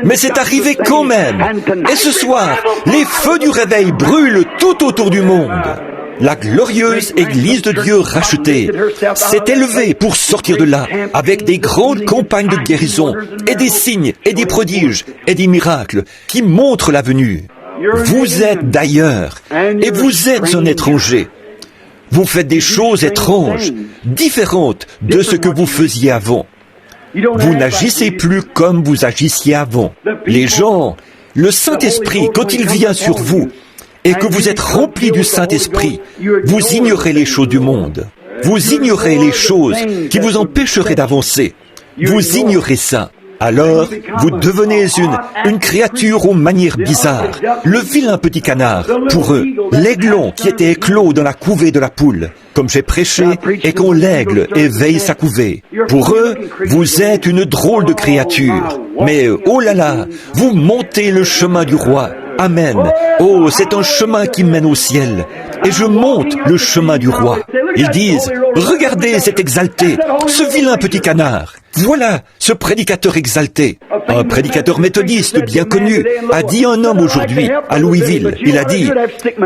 Mais c'est arrivé quand même. Et ce soir, les feux du réveil brûlent tout autour du monde. La glorieuse Église de Dieu rachetée s'est élevée pour sortir de là avec des grandes campagnes de guérison et des signes et des prodiges et des miracles qui montrent la venue. Vous êtes d'ailleurs et vous êtes un étranger. Vous faites des choses étranges, différentes de ce que vous faisiez avant. Vous n'agissez plus comme vous agissiez avant. Les gens, le Saint-Esprit, quand il vient sur vous, et que vous êtes remplis du Saint-Esprit, vous ignorez les choses du monde. Vous ignorez les choses qui vous empêcheraient d'avancer. Vous ignorez ça. Alors, vous devenez une créature aux manières bizarres. Le vilain petit canard, pour eux, l'aiglon qui était éclos dans la couvée de la poule, comme j'ai prêché, et quand l'aigle éveille sa couvée. Pour eux, vous êtes une drôle de créature. Mais, oh là là, vous montez le chemin du roi. Amen. Oh, c'est un chemin qui mène au ciel. Et je monte le chemin du roi. Ils disent, regardez cet exalté, ce vilain petit canard. Voilà ce prédicateur exalté. Un prédicateur méthodiste bien connu a dit à un homme aujourd'hui, à Louisville, il a dit,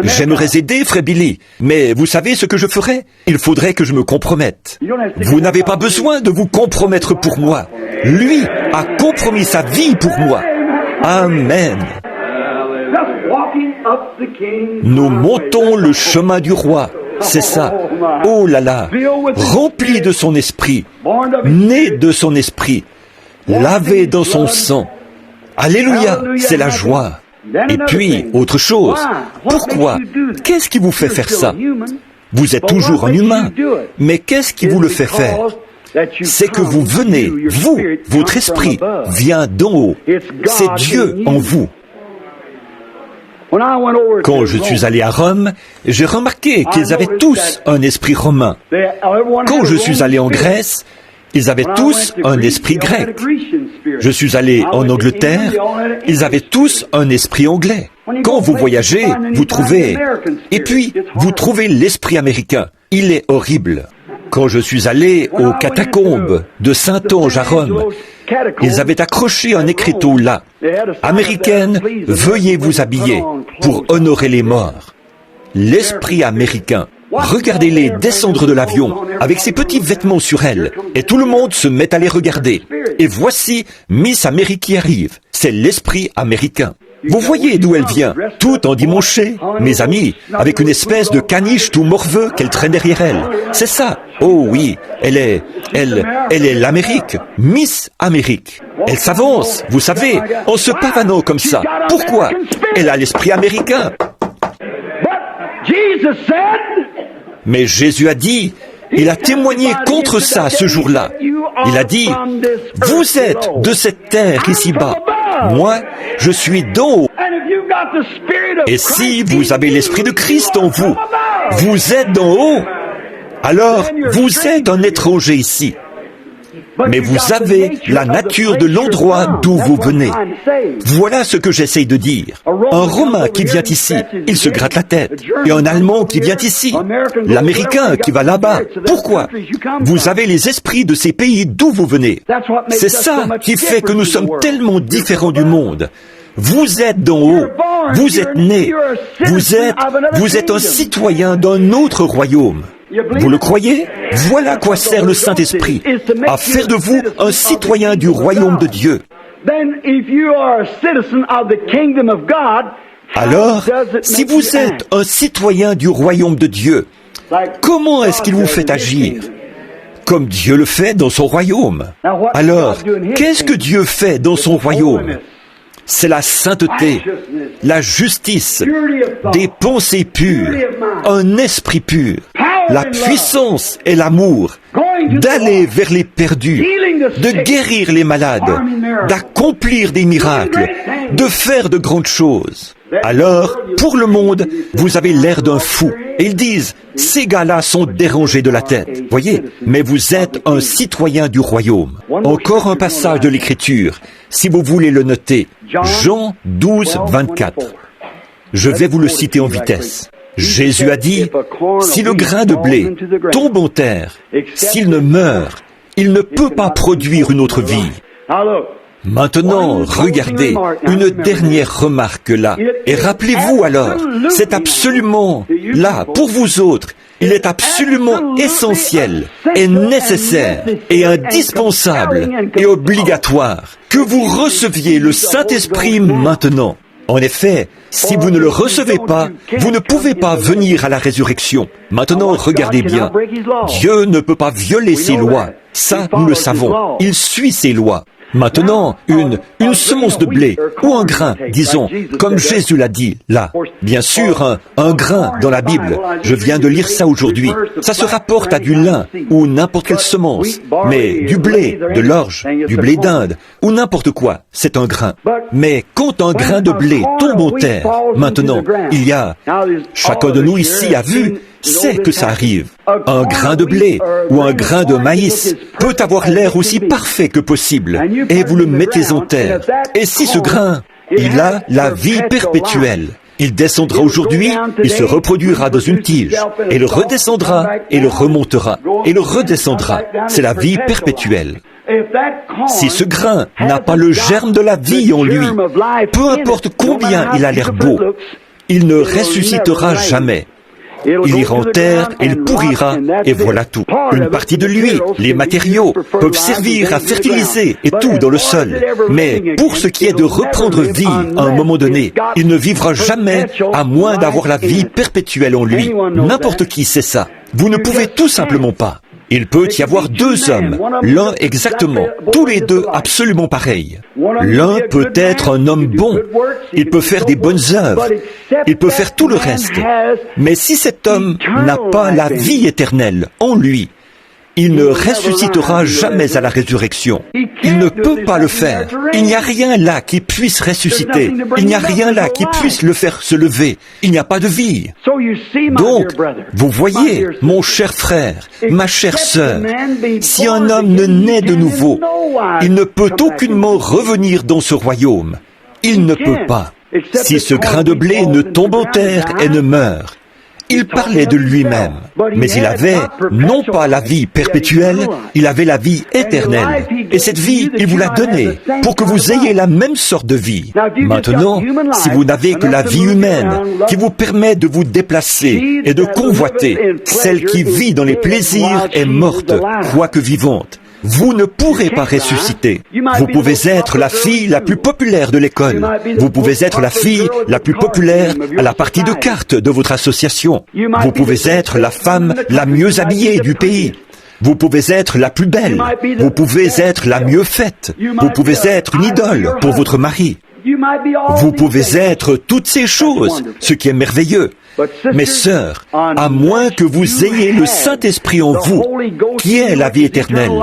j'aimerais aider Frère Billy, mais vous savez ce que je ferais? Il faudrait que je me compromette. Vous n'avez pas besoin de vous compromettre pour moi. Lui a compromis sa vie pour moi. Amen. Nous montons le chemin du roi, c'est ça. Oh là là, rempli de son esprit, né de son esprit, lavé dans son sang. Alléluia, c'est la joie. Et puis, autre chose, pourquoi? Qu'est-ce qui vous fait faire ça? Vous êtes toujours un humain, mais qu'est-ce qui vous le fait faire? c'est que vous venez, vous, votre esprit vient d'en haut. C'est Dieu en vous. Quand je suis allé à Rome, j'ai remarqué qu'ils avaient tous un esprit romain. Quand je suis allé en Grèce, ils avaient tous un esprit grec. Je suis allé en Angleterre, ils avaient tous un esprit anglais. Quand vous voyagez, vous trouvez... Et puis, vous trouvez l'esprit américain. Il est horrible. Quand je suis allé aux catacombes de Saint-Ange à Rome, ils avaient accroché un écriteau là. Américaine, veuillez vous habiller pour honorer les morts. L'esprit américain. Regardez-les descendre de l'avion avec ces petits vêtements sur elles, et tout le monde se met à les regarder. Et voici Miss Amérique qui arrive. C'est l'esprit américain. Vous voyez d'où elle vient, tout endimanchée, mes amis, avec une espèce de caniche tout morveux qu'elle traîne derrière elle. C'est ça. Oh oui, elle est l'Amérique, Miss Amérique. Elle s'avance, vous savez, en se pavanant comme ça. Pourquoi? Elle a l'esprit américain. Mais Jésus a dit, il a témoigné contre ça ce jour-là. Il a dit, vous êtes de cette terre ici-bas. Moi, je suis d'en haut. Et si vous avez l'esprit de Christ en vous, vous êtes d'en haut, alors vous êtes un étranger ici. Mais vous avez la nature de l'endroit d'où vous venez. Voilà ce que j'essaye de dire. Un Romain qui vient ici, il se gratte la tête. Et un Allemand qui vient ici. L'Américain qui va là-bas. Pourquoi? Vous avez les esprits de ces pays d'où vous venez. C'est ça qui fait que nous sommes tellement différents du monde. Vous êtes d'en haut. Vous êtes né. Vous êtes un citoyen d'un autre royaume. Vous le croyez? Voilà à quoi sert le Saint-Esprit, à faire de vous un citoyen du royaume de Dieu. Alors, si vous êtes un citoyen du royaume de Dieu, comment est-ce qu'il vous fait agir? Comme Dieu le fait dans son royaume. Alors, qu'est-ce que Dieu fait dans son royaume? C'est la sainteté, la justice, des pensées pures, un esprit pur, la puissance et l'amour, d'aller vers les perdus, de guérir les malades, d'accomplir des miracles, de faire de grandes choses. Alors, pour le monde, vous avez l'air d'un fou. Et ils disent, ces gars-là sont dérangés de la tête. Voyez, mais vous êtes un citoyen du royaume. Encore un passage de l'Écriture, si vous voulez le noter. Jean 12, 24. Je vais vous le citer en vitesse. Jésus a dit, si le grain de blé tombe en terre, s'il ne meurt, il ne peut pas produire une autre vie. Maintenant, regardez, une dernière remarque là. Et rappelez-vous alors, c'est absolument, là, pour vous autres, il est absolument essentiel et nécessaire et indispensable et obligatoire que vous receviez le Saint-Esprit maintenant. En effet, si vous ne le recevez pas, vous ne pouvez pas venir à la résurrection. Maintenant, regardez bien. Dieu ne peut pas violer ses lois. Ça, nous le savons. Il suit ses lois. Maintenant, une semence de blé, ou un grain, disons, comme Jésus l'a dit, là. Bien sûr, un grain dans la Bible. Je viens de lire ça aujourd'hui. Ça se rapporte à du lin, ou n'importe quelle semence. Mais du blé, de l'orge, du blé d'Inde, ou n'importe quoi, c'est un grain. Mais quand un grain de blé tombe en terre, maintenant, il y a, chacun de nous ici a vu, sait que ça arrive. Un grain de blé ou un grain de maïs peut avoir l'air aussi parfait que possible, et vous le mettez en terre. Et si ce grain, il a la vie perpétuelle, il descendra aujourd'hui, il se reproduira dans une tige, et il redescendra, et il remontera, et il redescendra. C'est la vie perpétuelle. Si ce grain n'a pas le germe de la vie en lui, peu importe combien il a l'air beau, il ne ressuscitera jamais. Il ira en terre, il pourrira, et voilà tout. Une partie de lui, les matériaux, peuvent servir à fertiliser et tout dans le sol. Mais pour ce qui est de reprendre vie à un moment donné, il ne vivra jamais à moins d'avoir la vie perpétuelle en lui. N'importe qui sait ça. Vous ne pouvez tout simplement pas. Il peut y avoir deux hommes, l'un exactement, tous les deux absolument pareils. L'un peut être un homme bon, il peut faire des bonnes œuvres, il peut faire tout le reste. Mais si cet homme n'a pas la vie éternelle en lui, Il ne ressuscitera jamais à la résurrection. Il ne peut pas le faire. Il n'y a rien là qui puisse ressusciter. Il n'y a rien là qui puisse le faire se lever. Il n'y a pas de vie. Donc, vous voyez, mon cher frère, ma chère sœur, si un homme ne naît de nouveau, il ne peut aucunement revenir dans ce royaume. Il ne peut pas. Si ce grain de blé ne tombe en terre et ne meurt, il parlait de lui-même, mais il avait non pas la vie perpétuelle, il avait la vie éternelle. Et cette vie, il vous l'a donnée pour que vous ayez la même sorte de vie. Maintenant, si vous n'avez que la vie humaine qui vous permet de vous déplacer et de convoiter, celle qui vit dans les plaisirs est morte, quoique vivante. Vous ne pourrez pas ressusciter. Vous pouvez être la fille la plus populaire de l'école. Vous pouvez être la fille la plus populaire à la partie de cartes de votre association. Vous pouvez être la femme la mieux habillée du pays. Vous pouvez être la plus belle. Vous pouvez être la mieux faite. Vous pouvez être une idole pour votre mari. Vous pouvez être toutes ces choses, ce qui est merveilleux. Mes sœurs, à moins que vous ayez le Saint-Esprit en vous, qui est la vie éternelle,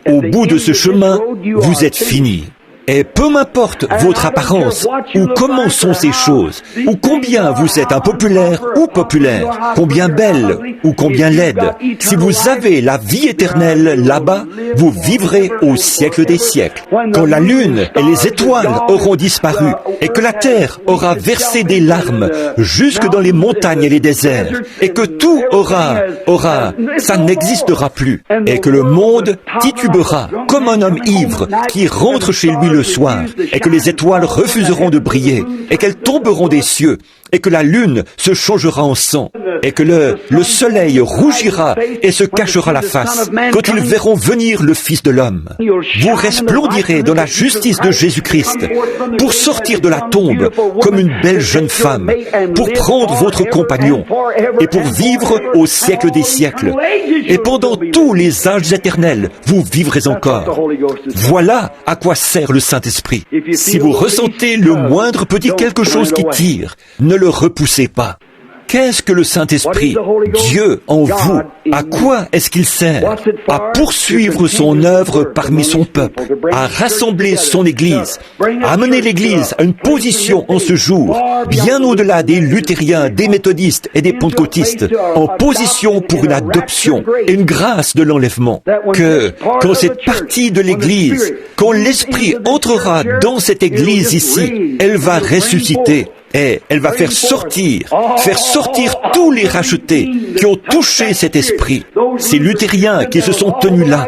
au bout de ce chemin, vous êtes finis. Et peu m'importe votre apparence, ou comment sont ces choses, ou combien vous êtes impopulaire ou populaire, combien belle ou combien laide, si vous avez la vie éternelle là-bas, vous vivrez au siècle des siècles. Quand la lune et les étoiles auront disparu, et que la terre aura versé des larmes jusque dans les montagnes et les déserts, et que tout ça n'existera plus, et que le monde titubera comme un homme ivre qui rentre chez lui le soir, et que les étoiles refuseront de briller, et qu'elles tomberont des cieux, et que la lune se changera en sang, et que le soleil rougira et se cachera la face, quand ils verront venir le Fils de l'homme. Vous resplendirez dans la justice de Jésus-Christ, pour sortir de la tombe comme une belle jeune femme, pour prendre votre compagnon, et pour vivre au siècle des siècles. Et pendant tous les âges éternels, vous vivrez encore. Voilà à quoi sert le Saint-Esprit. Si vous ressentez le moindre petit quelque chose qui tire, ne le repoussez pas. Qu'est-ce que le Saint-Esprit, Dieu en vous? À quoi est-ce qu'il sert? À poursuivre son œuvre parmi son peuple, à rassembler son Église, à amener l'Église à une position en ce jour, bien au-delà des luthériens, des méthodistes et des pentecôtistes, en position pour une adoption et une grâce de l'enlèvement. Que, quand cette partie de l'Église, quand l'Esprit entrera dans cette Église ici, elle va ressusciter. Et elle va faire sortir tous les rachetés qui ont touché cet esprit. Ces luthériens qui se sont tenus là,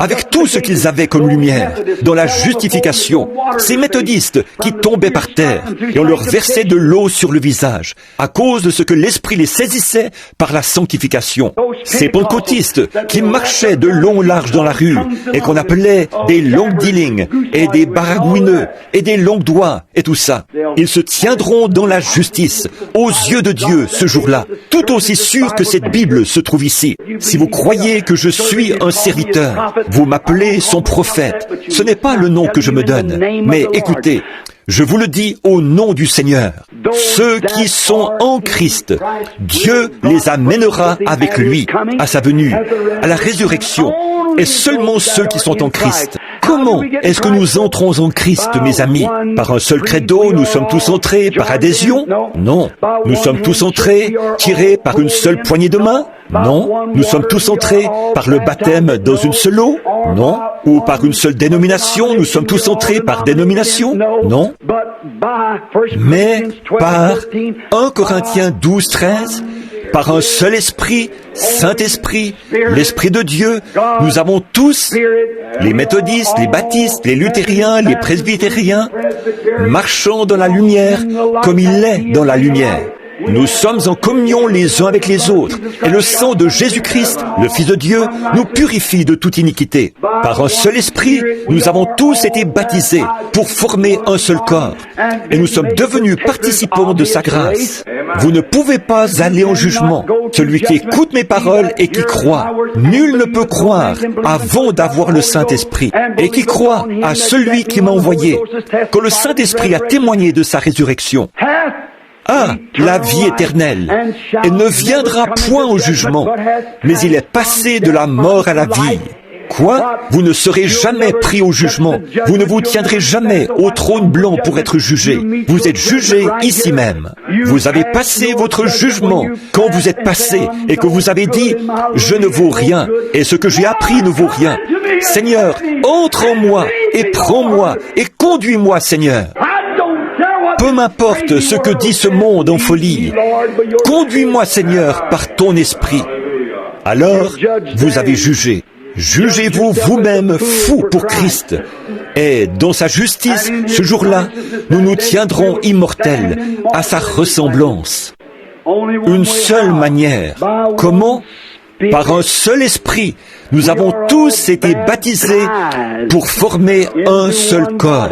avec tout ce qu'ils avaient comme lumière, dans la justification. Ces méthodistes qui tombaient par terre et on leur versait de l'eau sur le visage, à cause de ce que l'esprit les saisissait par la sanctification. Ces pentecôtistes qui marchaient de long en large dans la rue et qu'on appelait des long dealing et des baragouineux et des longs doigts et tout ça. Ils se tiendront dans la justice, aux yeux de Dieu, ce jour-là, tout aussi sûr que cette Bible se trouve ici. Si vous croyez que je suis un serviteur, vous m'appelez son prophète. Ce n'est pas le nom que je me donne, mais écoutez, je vous le dis au nom du Seigneur. Ceux qui sont en Christ, Dieu les amènera avec lui à sa venue, à la résurrection, et seulement ceux qui sont en Christ. Comment est-ce que nous entrons en Christ, mes amis? Par un seul credo, nous sommes tous entrés par adhésion? Non. Nous sommes tous entrés, tirés par une seule poignée de main? Non. Nous sommes tous entrés par le baptême dans une seule eau? Non. Ou par une seule dénomination? Nous sommes tous entrés par dénomination? Non. Mais par 1 Corinthiens 12, 13, par un seul esprit, Saint-Esprit, l'Esprit de Dieu, nous avons tous, les méthodistes, les baptistes, les luthériens, les presbytériens, marchant dans la lumière comme il est dans la lumière. Nous sommes en communion les uns avec les autres, et le sang de Jésus-Christ, le Fils de Dieu, nous purifie de toute iniquité. Par un seul esprit, nous avons tous été baptisés pour former un seul corps, et nous sommes devenus participants de sa grâce. Vous ne pouvez pas aller en jugement. Celui qui écoute mes paroles et qui croit, nul ne peut croire avant d'avoir le Saint-Esprit, et qui croit à celui qui m'a envoyé. Quand le Saint-Esprit a témoigné de sa résurrection, a la vie éternelle et ne viendra point au jugement, mais il est passé de la mort à la vie. Quoi? Vous ne serez jamais pris au jugement. Vous ne vous tiendrez jamais au trône blanc pour être jugé. Vous êtes jugé ici même. Vous avez passé votre jugement quand vous êtes passé et que vous avez dit « Je ne vaux rien et ce que j'ai appris ne vaut rien. Seigneur, entre en moi et prends-moi et conduis-moi, Seigneur. » Peu m'importe ce que dit ce monde en folie. Conduis-moi, Seigneur, par ton esprit. Alors, vous avez jugé. Jugez-vous vous-même fou pour Christ. Et dans sa justice, ce jour-là, nous nous tiendrons immortels à sa ressemblance. Une seule manière. Comment? Par un seul esprit, nous avons tous été baptisés pour former un seul corps.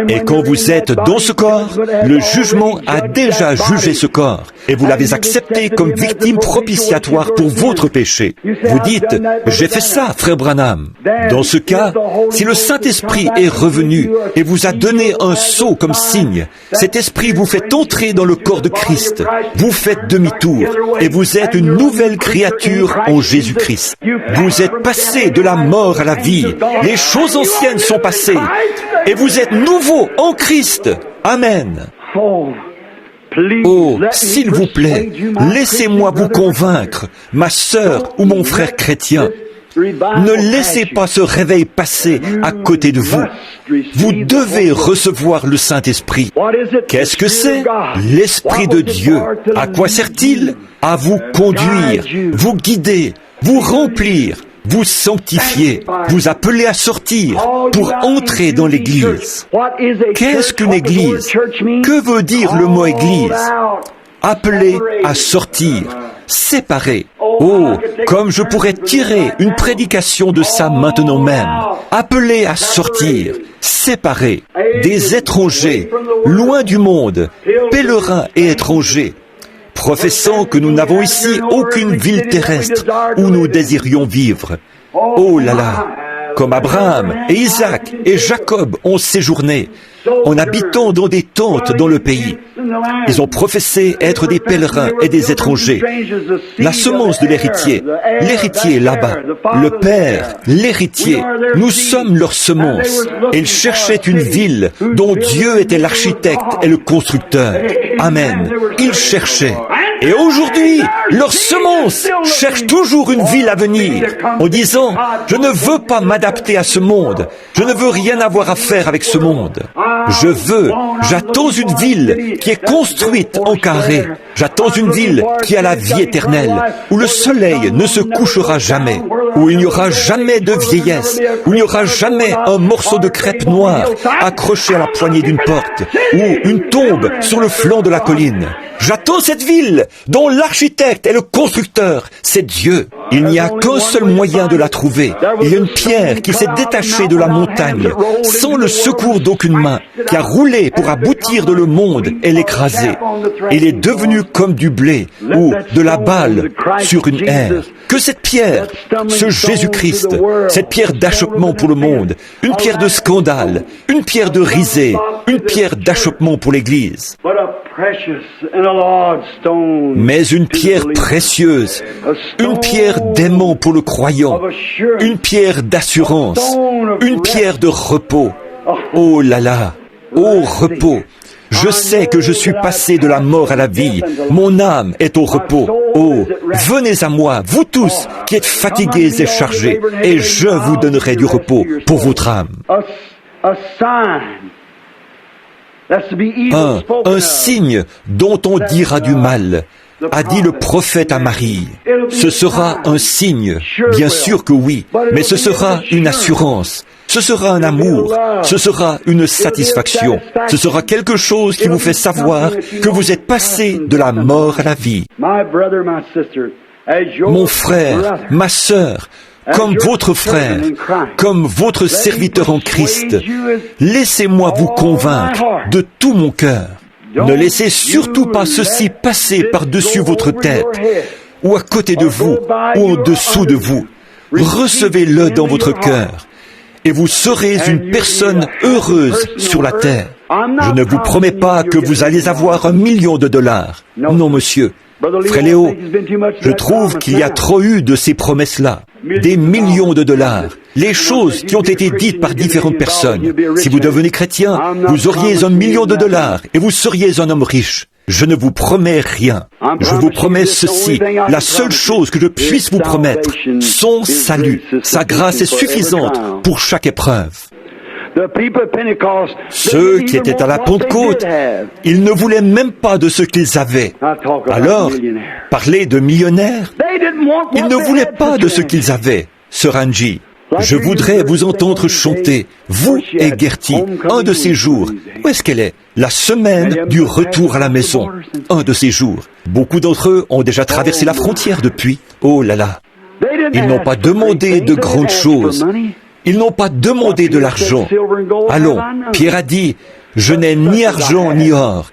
Et quand vous êtes dans ce corps, le jugement a déjà jugé ce corps. Et vous l'avez accepté comme victime propitiatoire pour votre péché. Vous dites, j'ai fait ça, frère Branham. Dans ce cas, si le Saint-Esprit est revenu et vous a donné un sceau comme signe, cet esprit vous fait entrer dans le corps de Christ. Vous faites demi-tour et vous êtes une nouvelle créature en Jésus-Christ. Vous êtes passé de la mort à la vie. Les choses anciennes sont passées et vous êtes nouveau en Christ. Amen. Oh, s'il vous plaît, laissez-moi vous convaincre, ma sœur ou mon frère chrétien. Ne laissez pas ce réveil passer à côté de vous. Vous devez recevoir le Saint-Esprit. Qu'est-ce que c'est? L'Esprit de Dieu. À quoi sert-il? À vous conduire, vous guider, vous remplir, vous sanctifier, vous appeler à sortir pour entrer dans l'Église. Qu'est-ce qu'une Église? Que veut dire le mot Église? Appelé à sortir, séparé. Oh, comme je pourrais tirer une prédication de ça maintenant même. Appelé à sortir, séparé, des étrangers, loin du monde, pèlerins et étrangers, professant que nous n'avons ici aucune ville terrestre où nous désirions vivre. Oh là là, comme Abraham et Isaac et Jacob ont séjourné, en habitant dans des tentes dans le pays. Ils ont professé être des pèlerins et des étrangers. La semence de l'héritier est là-bas. Le Père, l'héritier, nous sommes leur semence. Ils cherchaient une ville dont Dieu était l'architecte et le constructeur. Amen. Ils cherchaient. Et aujourd'hui, leur semence cherche toujours une ville à venir, en disant, je ne veux pas m'adapter à ce monde. Je ne veux rien avoir à faire avec ce monde. J'attends une ville qui est construite en carré. J'attends une ville qui a la vie éternelle, où le soleil ne se couchera jamais, où il n'y aura jamais de vieillesse, où il n'y aura jamais un morceau de crêpe noire accroché à la poignée d'une porte, ou une tombe sur le flanc de la colline. J'attends cette ville dont l'architecte et le constructeur, c'est Dieu. Il n'y a qu'un seul moyen de la trouver. Il y a une pierre qui s'est détachée de la montagne, sans le secours d'aucune main, qui a roulé pour aboutir dans le monde et l'écraser. Il est devenu comme du blé ou de la balle sur une aire. Que cette pierre, ce Jésus-Christ, cette pierre d'achoppement pour le monde, une pierre de scandale, une pierre de risée, une pierre d'achoppement pour l'Église. Mais une pierre précieuse, une pierre d'aimant pour le croyant, une pierre d'assurance, une pierre de repos. Oh là là, oh repos. Je sais que je suis passé de la mort à la vie. Mon âme est au repos. Oh, venez à moi, vous tous qui êtes fatigués et chargés, et je vous donnerai du repos pour votre âme. Un signe dont on dira du mal, a dit le prophète à Marie. Ce sera un signe, bien sûr que oui, mais ce sera une assurance. Ce sera un amour, ce sera une satisfaction, ce sera quelque chose qui vous fait savoir que vous êtes passé de la mort à la vie. Mon frère, ma sœur, comme votre frère, comme votre serviteur en Christ, laissez-moi vous convaincre de tout mon cœur. Ne laissez surtout pas ceci passer par-dessus votre tête, ou à côté de vous, ou en dessous de vous. Recevez-le dans votre cœur. et vous serez une personne heureuse sur la terre. Je ne vous promets pas que vous allez avoir $1 million. Non, monsieur. Frère Léo, je trouve qu'il y a trop eu de ces promesses-là. Des millions de dollars. Les choses qui ont été dites par différentes personnes. Si vous devenez chrétien, vous auriez $1 million et vous seriez un homme riche. Je ne vous promets rien. Je vous promets ceci. La seule chose que je puisse vous promettre, son salut. Sa grâce est suffisante pour chaque épreuve. Ceux qui étaient à la Pentecôte, ils ne voulaient même pas de ce qu'ils avaient. Alors, parler de millionnaires, ils ne voulaient pas de ce qu'ils avaient, Sir Angie. Je voudrais vous entendre chanter, vous et Gertie, un de ces jours. Où est-ce qu'elle est? La semaine du retour à la maison. Un de ces jours. Beaucoup d'entre eux ont déjà traversé la frontière depuis. Oh là là. Ils n'ont pas demandé de grandes choses. Ils n'ont pas demandé de l'argent. Allons, Pierre a dit, je n'ai ni argent ni or,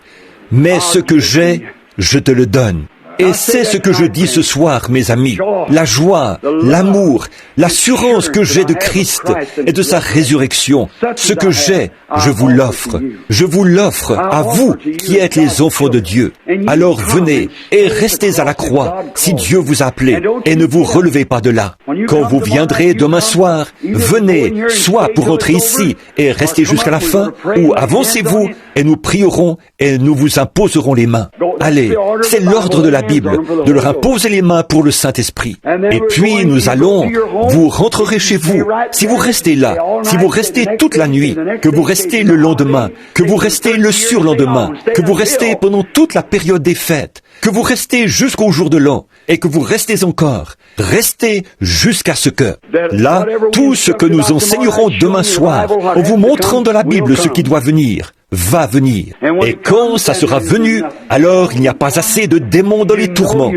mais ce que j'ai, je te le donne. Et c'est ce que je dis ce soir, mes amis. La joie, l'amour, l'assurance que j'ai de Christ et de sa résurrection. Ce que j'ai, je vous l'offre. Je vous l'offre à vous qui êtes les enfants de Dieu. Alors venez et restez à la croix si Dieu vous a appelé et ne vous relevez pas de là. Quand vous viendrez demain soir, venez soit pour entrer ici et rester jusqu'à la fin, ou avancez-vous et nous prierons et nous vous imposerons les mains. Allez, c'est l'ordre de la Bible, de leur imposer les mains pour le Saint-Esprit. Et puis nous allons, vous rentrerez chez vous. Si vous restez là, si vous restez toute la nuit, que vous restez le lendemain, que vous restez le surlendemain, que vous restez pendant toute la période des fêtes, que vous restez jusqu'au jour de l'an, et que vous restez encore, restez jusqu'à ce que, là, tout ce que nous enseignerons demain soir, en vous montrant dans la Bible ce qui doit venir, va venir. Et quand ça sera venu, alors il n'y a pas assez de démons dans les tourments.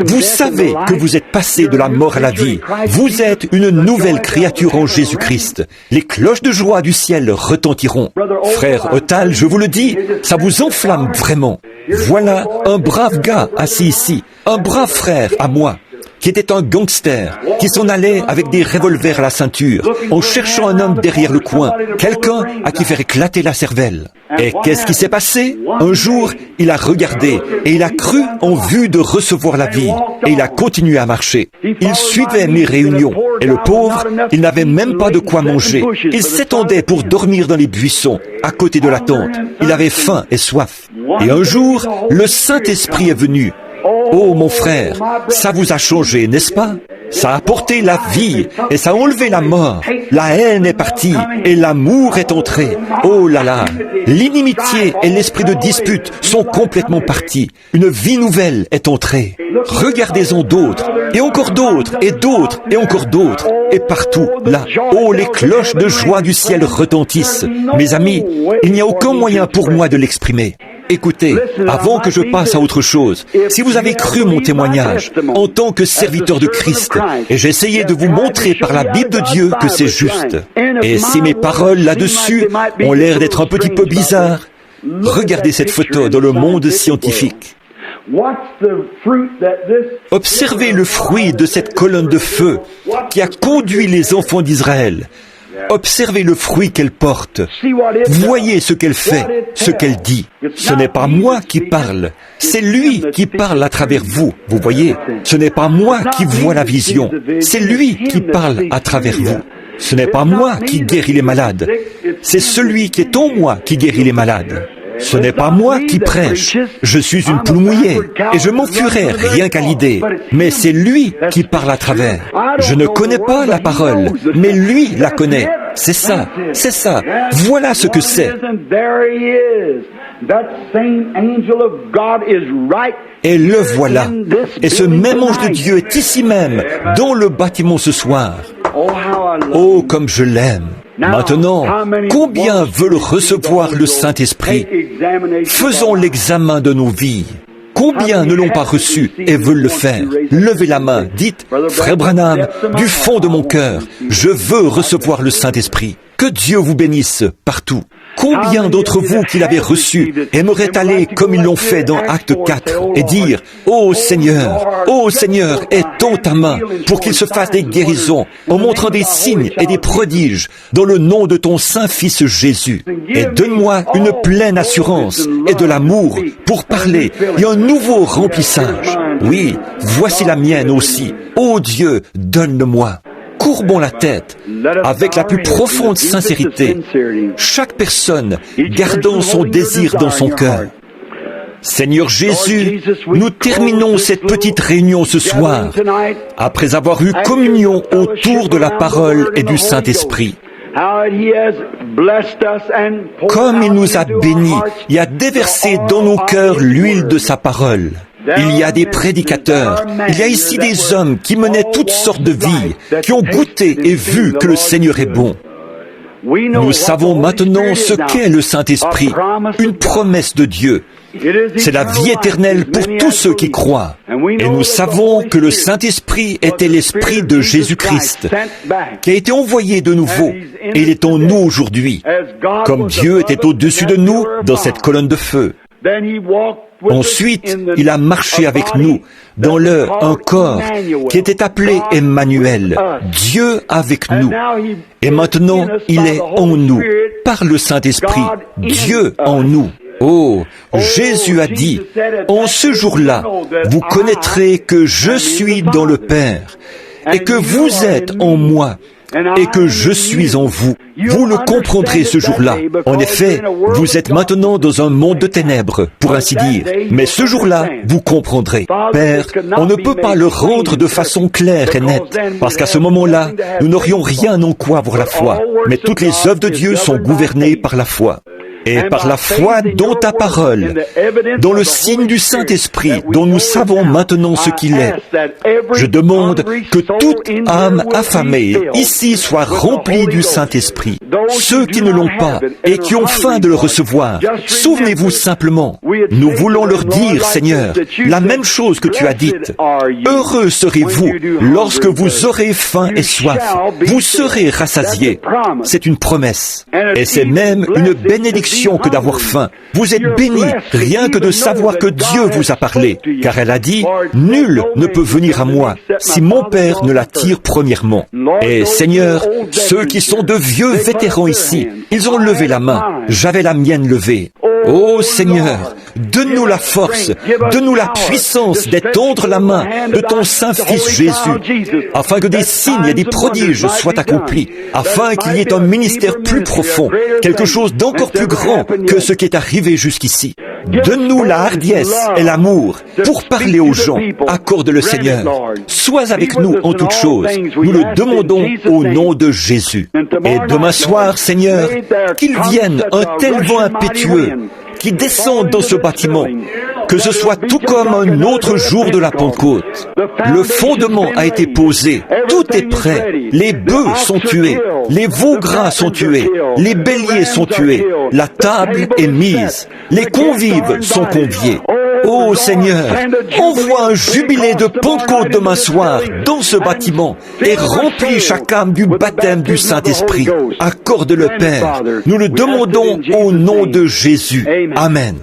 Vous savez que vous êtes passé de la mort à la vie. Vous êtes une nouvelle créature en Jésus-Christ. Les cloches de joie du ciel retentiront. Frère Otal, je vous le dis, ça vous enflamme vraiment. Voilà un brave gars assis ici, un brave frère à moi, qui était un gangster, qui s'en allait avec des revolvers à la ceinture, en cherchant un homme derrière le coin, quelqu'un à qui faire éclater la cervelle. Et qu'est-ce qui s'est passé? Un jour, il a regardé et il a cru en vue de recevoir la vie, et il a continué à marcher. Il suivait mes réunions, et le pauvre, il n'avait même pas de quoi manger. Il s'étendait pour dormir dans les buissons, à côté de la tente. Il avait faim et soif. Et un jour, le Saint-Esprit est venu. Oh mon frère, ça vous a changé, n'est-ce pas? Ça a apporté la vie et ça a enlevé la mort. La haine est partie et l'amour est entré. Oh là là, l'inimitié et l'esprit de dispute sont complètement partis. Une vie nouvelle est entrée. Regardez-en d'autres, et encore d'autres, et d'autres, et encore d'autres, et partout, là. Oh, les cloches de joie du ciel retentissent. Mes amis, il n'y a aucun moyen pour moi de l'exprimer. Écoutez, avant que je passe à autre chose, si vous avez cru mon témoignage en tant que serviteur de Christ, et j'ai essayé de vous montrer par la Bible de Dieu que c'est juste, et si mes paroles là-dessus ont l'air d'être un petit peu bizarres, regardez cette photo dans le monde scientifique. Observez le fruit de cette colonne de feu qui a conduit les enfants d'Israël. Observez le fruit qu'elle porte. Voyez ce qu'elle fait, ce qu'elle dit. Ce n'est pas moi qui parle, c'est lui qui parle à travers vous. Vous voyez, ce n'est pas moi qui vois la vision, c'est lui qui parle à travers vous. Ce n'est pas moi qui guéris les malades, c'est celui qui est en moi qui guérit les malades. Ce n'est pas moi qui prêche, je suis une poule mouillée, et je m'enfuirai rien qu'à l'idée, mais c'est lui qui parle à travers. Je ne connais pas la parole, mais lui la connaît. C'est ça, voilà ce que c'est. Et le voilà. Et ce même ange de Dieu est ici même, dans le bâtiment ce soir. Oh, comme je l'aime. Maintenant, combien veulent recevoir le Saint-Esprit? Faisons l'examen de nos vies. Combien ne l'ont pas reçu et veulent le faire? Levez la main, dites, Frère Branham, du fond de mon cœur, je veux recevoir le Saint-Esprit. Que Dieu vous bénisse partout. Combien d'entre vous qui l'avez reçu aimeraient aller comme ils l'ont fait dans Acte 4 et dire, Ô Seigneur, est étends ta main pour qu'il se fasse des guérisons, en montrant des signes et des prodiges, dans le nom de ton Saint-Fils Jésus. Et donne-moi une pleine assurance et de l'amour pour parler et un nouveau remplissage. Oui, voici la mienne aussi. Ô Dieu, donne-le-moi. Courbons la tête avec la plus profonde sincérité, chaque personne gardant son désir dans son cœur. Seigneur Jésus, nous terminons cette petite réunion ce soir, après avoir eu communion autour de la parole et du Saint-Esprit. Comme il nous a bénis et a déversé dans nos cœurs l'huile de sa parole. Il y a des prédicateurs, il y a ici des hommes qui menaient toutes sortes de vies, qui ont goûté et vu que le Seigneur est bon. Nous savons maintenant ce qu'est le Saint-Esprit, une promesse de Dieu. C'est la vie éternelle pour tous ceux qui croient. Et nous savons que le Saint-Esprit était l'Esprit de Jésus-Christ, qui a été envoyé de nouveau, et il est en nous aujourd'hui, comme Dieu était au-dessus de nous dans cette colonne de feu. Ensuite, il a marché avec nous dans un corps qui était appelé Emmanuel, Dieu avec nous. Et maintenant, il est en nous, par le Saint-Esprit, Dieu en nous. Oh, Jésus a dit, en ce jour-là, vous connaîtrez que je suis dans le Père, et que vous êtes en moi, et que je suis en vous. Vous le comprendrez ce jour-là. En effet, vous êtes maintenant dans un monde de ténèbres, pour ainsi dire. Mais ce jour-là, vous comprendrez. Père, on ne peut pas le rendre de façon claire et nette, parce qu'à ce moment-là, nous n'aurions rien en quoi voir la foi. Mais toutes les œuvres de Dieu sont gouvernées par la foi. Et par la foi dans ta parole, dans le signe du Saint-Esprit, dont nous savons maintenant ce qu'il est, je demande que toute âme affamée ici soit remplie du Saint-Esprit. Ceux qui ne l'ont pas et qui ont faim de le recevoir, souvenez-vous simplement, nous voulons leur dire, Seigneur, la même chose que tu as dite. Heureux serez-vous lorsque vous aurez faim et soif. Vous serez rassasiés. C'est une promesse. Et c'est même une bénédiction que d'avoir faim. Vous êtes bénis rien que de savoir que Dieu vous a parlé, car elle a dit, nul ne peut venir à moi si mon Père ne l'attire premièrement. Et Seigneur, ceux qui sont de vieux vétérans ici, ils ont levé la main. J'avais la mienne levée. Ô Seigneur, donne-nous la force, donne-nous la puissance d'étendre la main de ton Saint-Fils Jésus, afin que des signes et des prodiges soient accomplis, afin qu'il y ait un ministère plus profond, quelque chose d'encore plus grand que ce qui est arrivé jusqu'ici. Donne-nous la hardiesse et l'amour pour parler aux gens. Accorde-le, Seigneur. Sois avec nous en toutes choses. Nous le demandons au nom de Jésus. Et demain soir, Seigneur, qu'il vienne un tel vent impétueux qui descende dans ce bâtiment, que ce soit tout comme un autre jour de la Pentecôte. Le fondement a été posé, tout est prêt, les bœufs sont tués, les veaux gras sont tués, les béliers sont tués, la table est mise, les convives sont conviés. Ô Seigneur, envoie un jubilé de Pentecôte demain soir dans ce bâtiment et remplis chaque âme du baptême du Saint-Esprit. Accorde-le, Père. Nous le demandons au nom de Jésus. Amen.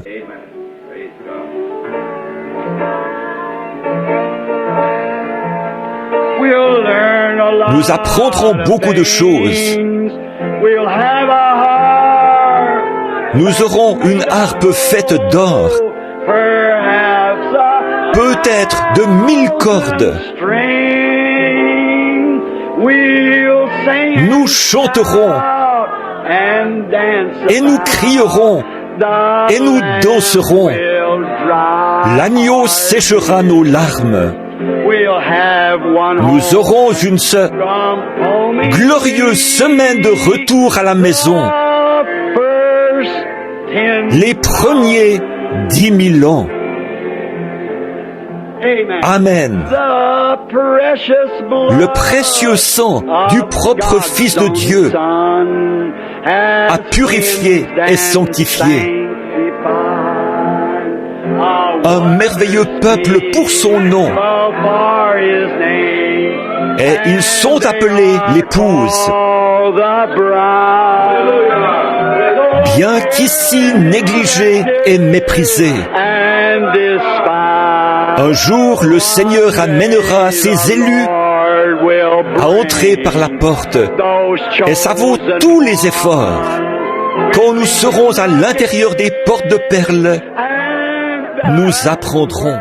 Nous apprendrons beaucoup de choses. Nous aurons une harpe faite d'or, peut-être de 1000 cordes. Nous chanterons et nous crierons et nous danserons. L'agneau séchera nos larmes. Nous aurons une glorieuse semaine de retour à la maison. Les premiers 10 000 ans. Amen. Le précieux sang du propre Fils de Dieu a purifié et sanctifié un merveilleux peuple pour son nom. Et ils sont appelés l'épouse. Bien qu'ici négligés et méprisés, Un jour, le Seigneur amènera ses élus à entrer par la porte, et ça vaut tous les efforts. Quand nous serons à l'intérieur des portes de perles, nous apprendrons